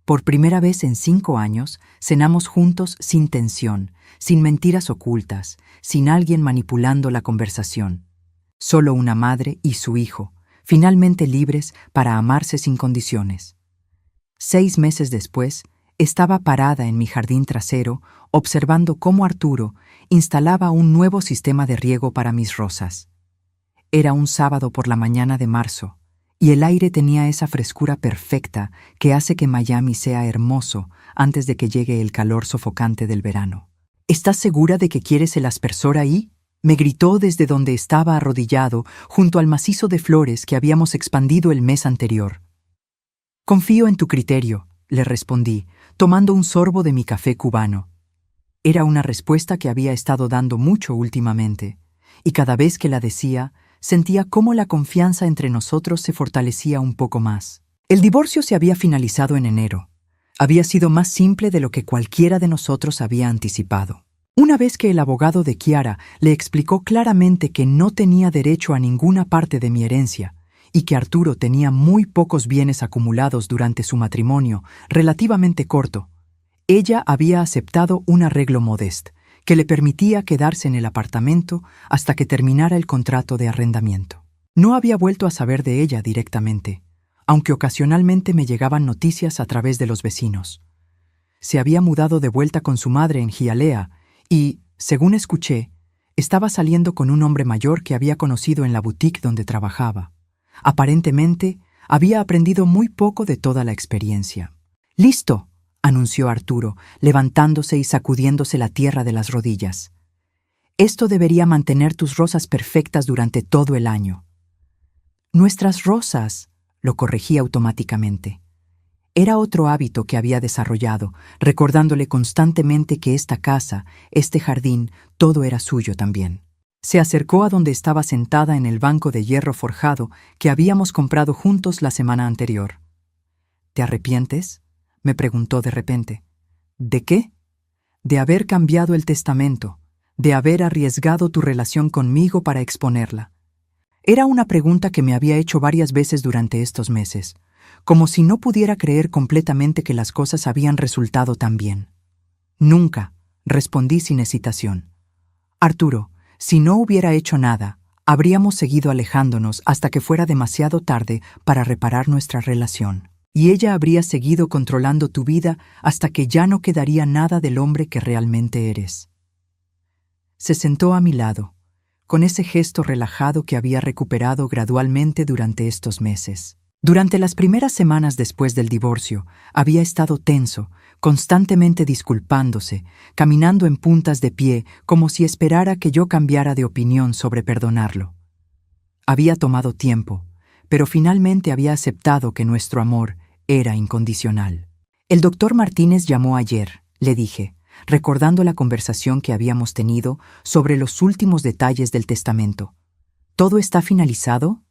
Por primera vez en 5 años, cenamos juntos sin tensión, sin mentiras ocultas, sin alguien manipulando la conversación. Solo una madre y su hijo, finalmente libres para amarse sin condiciones. 6 meses después, estaba parada en mi jardín trasero, observando cómo Arturo instalaba un nuevo sistema de riego para mis rosas. Era un sábado por la mañana de marzo, y el aire tenía esa frescura perfecta que hace que Miami sea hermoso antes de que llegue el calor sofocante del verano. «¿Estás segura de que quieres el aspersor ahí?», me gritó desde donde estaba arrodillado junto al macizo de flores que habíamos expandido el mes anterior. «Confío en tu criterio», le respondí, tomando un sorbo de mi café cubano. Era una respuesta que había estado dando mucho últimamente, y cada vez que la decía, sentía cómo la confianza entre nosotros se fortalecía un poco más. El divorcio se había finalizado en enero. Había sido más simple de lo que cualquiera de nosotros había anticipado. Una vez que el abogado de Kiara le explicó claramente que no tenía derecho a ninguna parte de mi herencia y que Arturo tenía muy pocos bienes acumulados durante su matrimonio relativamente corto, ella había aceptado un arreglo modesto que le permitía quedarse en el apartamento hasta que terminara el contrato de arrendamiento. No había vuelto a saber de ella directamente, aunque ocasionalmente me llegaban noticias a través de los vecinos. Se había mudado de vuelta con su madre en Hialeah y, según escuché, estaba saliendo con un hombre mayor que había conocido en la boutique donde trabajaba. Aparentemente, había aprendido muy poco de toda la experiencia. «¡Listo!», anunció Arturo, levantándose y sacudiéndose la tierra de las rodillas. «Esto debería mantener tus rosas perfectas durante todo el año». «Nuestras rosas», lo corregí automáticamente. Era otro hábito que había desarrollado, recordándole constantemente que esta casa, este jardín, todo era suyo también. Se acercó a donde estaba sentada en el banco de hierro forjado que habíamos comprado juntos la semana anterior. «¿Te arrepientes?», me preguntó de repente. «¿De qué?». «De haber cambiado el testamento, de haber arriesgado tu relación conmigo para exponerla». Era una pregunta que me había hecho varias veces durante estos meses, como si no pudiera creer completamente que las cosas habían resultado tan bien. «Nunca», respondí sin hesitación. «Arturo, si no hubiera hecho nada, habríamos seguido alejándonos hasta que fuera demasiado tarde para reparar nuestra relación. Y ella habría seguido controlando tu vida hasta que ya no quedaría nada del hombre que realmente eres». Se sentó a mi lado, con ese gesto relajado que había recuperado gradualmente durante estos meses. Durante las primeras semanas después del divorcio, había estado tenso, constantemente disculpándose, caminando en puntas de pie como si esperara que yo cambiara de opinión sobre perdonarlo. Había tomado tiempo, pero finalmente había aceptado que nuestro amor era incondicional. «El doctor Martínez llamó ayer», le dije, recordando la conversación que habíamos tenido sobre los últimos detalles del testamento. «¿Todo está finalizado?»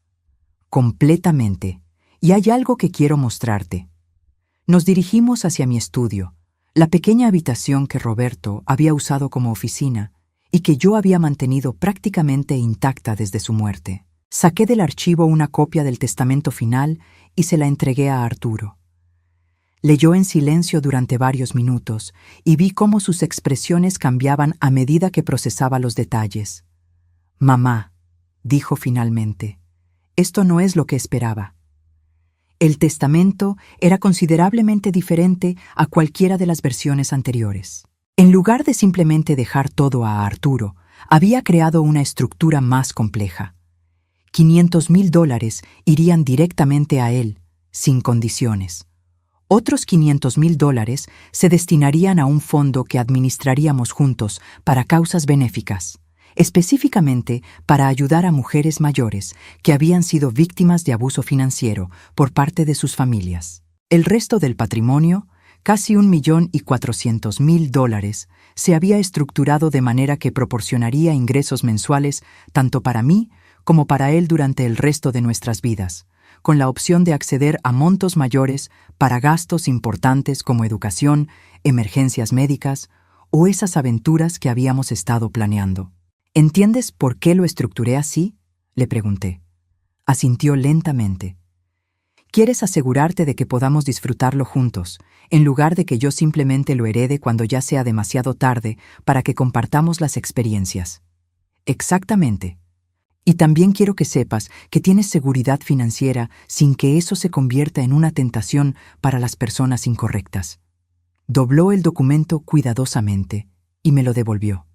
«Completamente. Y hay algo que quiero mostrarte». Nos dirigimos hacia mi estudio, la pequeña habitación que Roberto había usado como oficina y que yo había mantenido prácticamente intacta desde su muerte. Saqué del archivo una copia del testamento final y se la entregué a Arturo. Leyó en silencio durante varios minutos y vi cómo sus expresiones cambiaban a medida que procesaba los detalles. «Mamá», dijo finalmente, «esto no es lo que esperaba». El testamento era considerablemente diferente a cualquiera de las versiones anteriores. En lugar de simplemente dejar todo a Arturo, había creado una estructura más compleja. $500,000 irían directamente a él, sin condiciones. Otros $500,000 se destinarían a un fondo que administraríamos juntos para causas benéficas, específicamente para ayudar a mujeres mayores que habían sido víctimas de abuso financiero por parte de sus familias. El resto del patrimonio, casi $1,400,000, se había estructurado de manera que proporcionaría ingresos mensuales tanto para mí como para él durante el resto de nuestras vidas, con la opción de acceder a montos mayores para gastos importantes como educación, emergencias médicas o esas aventuras que habíamos estado planeando. ¿Entiendes por qué lo estructuré así?, le pregunté. Asintió lentamente. Quieres asegurarte de que podamos disfrutarlo juntos, en lugar de que yo simplemente lo herede cuando ya sea demasiado tarde para que compartamos las experiencias. Exactamente. Y también quiero que sepas que tienes seguridad financiera sin que eso se convierta en una tentación para las personas incorrectas. Dobló el documento cuidadosamente y me lo devolvió.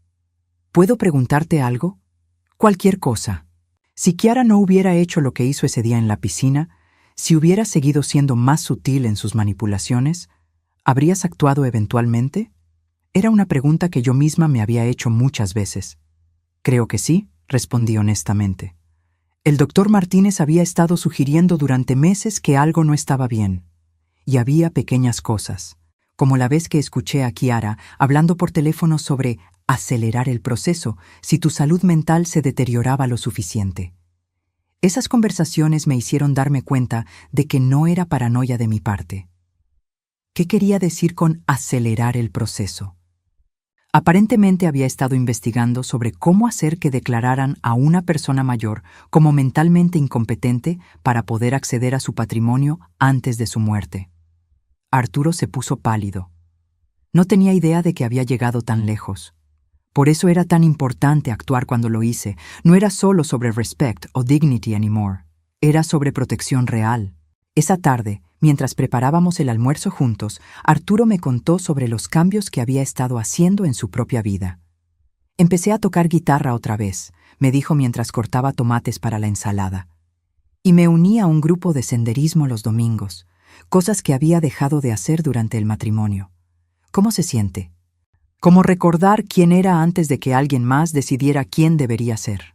¿Puedo preguntarte algo? Cualquier cosa. Si Kiara no hubiera hecho lo que hizo ese día en la piscina, si hubiera seguido siendo más sutil en sus manipulaciones, ¿habrías actuado eventualmente? Era una pregunta que yo misma me había hecho muchas veces. Creo que sí, respondí honestamente. El doctor Martínez había estado sugiriendo durante meses que algo no estaba bien. Y había pequeñas cosas, como la vez que escuché a Kiara hablando por teléfono sobre acelerar el proceso si tu salud mental se deterioraba lo suficiente. Esas conversaciones me hicieron darme cuenta de que no era paranoia de mi parte. ¿Qué quería decir con acelerar el proceso? Aparentemente había estado investigando sobre cómo hacer que declararan a una persona mayor como mentalmente incompetente para poder acceder a su patrimonio antes de su muerte. Arturo se puso pálido. No tenía idea de que había llegado tan lejos. Por eso era tan importante actuar cuando lo hice. No era solo sobre respect o dignity anymore. Era sobre protección real. Esa tarde, mientras preparábamos el almuerzo juntos, Arturo me contó sobre los cambios que había estado haciendo en su propia vida. Empecé a tocar guitarra otra vez, me dijo mientras cortaba tomates para la ensalada. Y me uní a un grupo de senderismo los domingos, cosas que había dejado de hacer durante el matrimonio. ¿Cómo se siente? Como recordar quién era antes de que alguien más decidiera quién debería ser.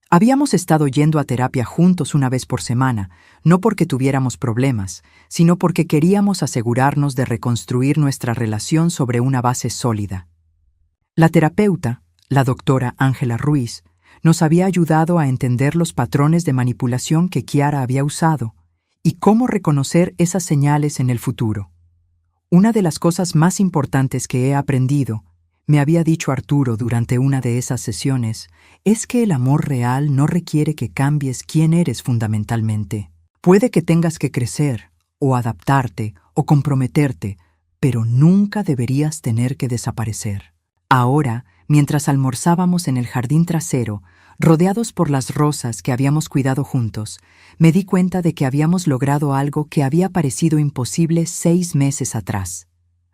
Habíamos estado yendo a terapia juntos una vez por semana, no porque tuviéramos problemas, sino porque queríamos asegurarnos de reconstruir nuestra relación sobre una base sólida. La terapeuta, la doctora Ángela Ruiz, nos había ayudado a entender los patrones de manipulación que Kiara había usado y cómo reconocer esas señales en el futuro. Una de las cosas más importantes que he aprendido, me había dicho Arturo durante una de esas sesiones, es que el amor real no requiere que cambies quién eres fundamentalmente. Puede que tengas que crecer, o adaptarte, o comprometerte, pero nunca deberías tener que desaparecer. Ahora, mientras almorzábamos en el jardín trasero, rodeados por las rosas que habíamos cuidado juntos, me di cuenta de que habíamos logrado algo que había parecido imposible 6 meses atrás.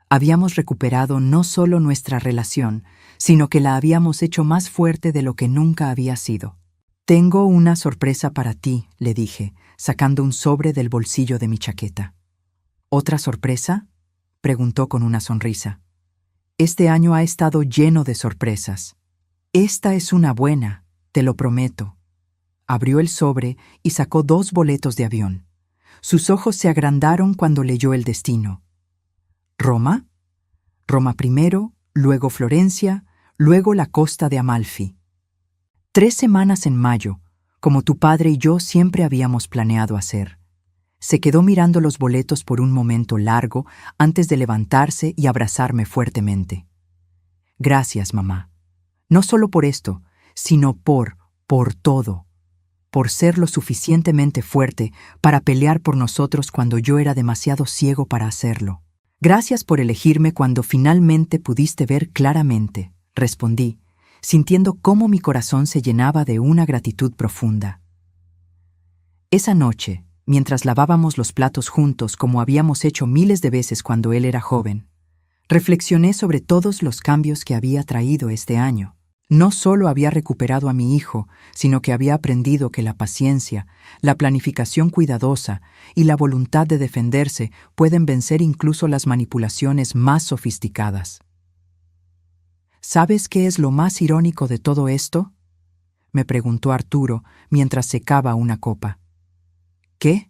Habíamos recuperado no solo nuestra relación, sino que la habíamos hecho más fuerte de lo que nunca había sido. «Tengo una sorpresa para ti», le dije, sacando un sobre del bolsillo de mi chaqueta. «¿Otra sorpresa?», preguntó con una sonrisa. «Este año ha estado lleno de sorpresas. Esta es una buena, te lo prometo». Abrió el sobre y sacó 2 boletos de avión. Sus ojos se agrandaron cuando leyó el destino. ¿Roma? Roma primero, luego Florencia, luego la costa de Amalfi. 3 semanas en mayo, como tu padre y yo siempre habíamos planeado hacer. Se quedó mirando los boletos por un momento largo antes de levantarse y abrazarme fuertemente. «Gracias, mamá. No solo por esto, sino por todo. por ser lo suficientemente fuerte para pelear por nosotros cuando yo era demasiado ciego para hacerlo. Gracias por elegirme cuando finalmente pudiste ver claramente, respondí, sintiendo cómo mi corazón se llenaba de una gratitud profunda. Esa noche, mientras lavábamos los platos juntos como habíamos hecho miles de veces cuando él era joven, reflexioné sobre todos los cambios que había traído este año. No solo había recuperado a mi hijo, sino que había aprendido que la paciencia, la planificación cuidadosa y la voluntad de defenderse pueden vencer incluso las manipulaciones más sofisticadas. ¿Sabes qué es lo más irónico de todo esto?, me preguntó Arturo mientras secaba una copa. ¿Qué?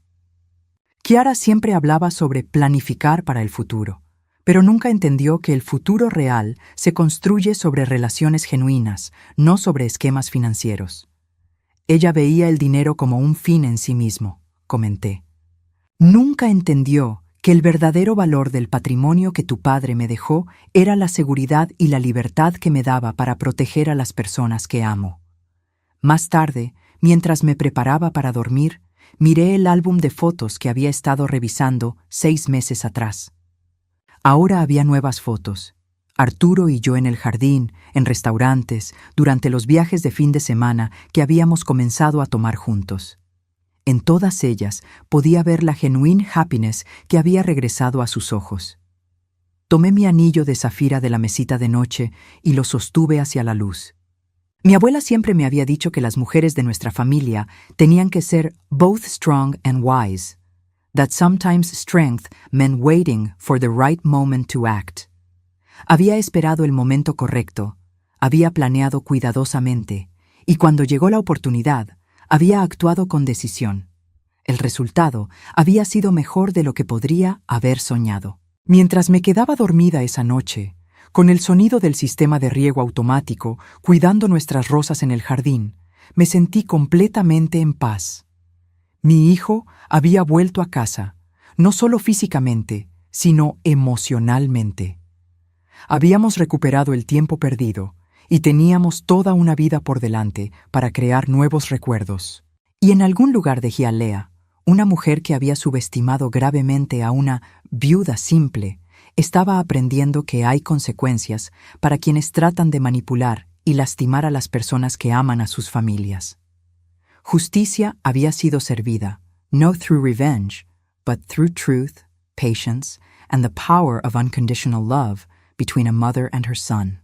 Kiara siempre hablaba sobre planificar para el futuro, pero nunca entendió que el futuro real se construye sobre relaciones genuinas, no sobre esquemas financieros. Ella veía el dinero como un fin en sí mismo, comenté. Nunca entendió que el verdadero valor del patrimonio que tu padre me dejó era la seguridad y la libertad que me daba para proteger a las personas que amo. Más tarde, mientras me preparaba para dormir, miré el álbum de fotos que había estado revisando 6 meses atrás. Ahora había nuevas fotos. Arturo y yo en el jardín, en restaurantes, durante los viajes de fin de semana que habíamos comenzado a tomar juntos. En todas ellas podía ver la genuine happiness que había regresado a sus ojos. Tomé mi anillo de zafira de la mesita de noche y lo sostuve hacia la luz. Mi abuela siempre me había dicho que las mujeres de nuestra familia tenían que ser both strong and wise. That sometimes strength meant waiting for the right moment to act. Había esperado el momento correcto, había planeado cuidadosamente, y cuando llegó la oportunidad, había actuado con decisión. El resultado había sido mejor de lo que podría haber soñado. Mientras me quedaba dormida esa noche, con el sonido del sistema de riego automático cuidando nuestras rosas en el jardín, me sentí completamente en paz. Mi hijo había vuelto a casa, no solo físicamente, sino emocionalmente. Habíamos recuperado el tiempo perdido y teníamos toda una vida por delante para crear nuevos recuerdos. Y en algún lugar de Hialeah, una mujer que había subestimado gravemente a una viuda simple, estaba aprendiendo que hay consecuencias para quienes tratan de manipular y lastimar a las personas que aman a sus familias. Justicia había sido servida, no through revenge, but through truth, patience, and the power of unconditional love between a mother and her son.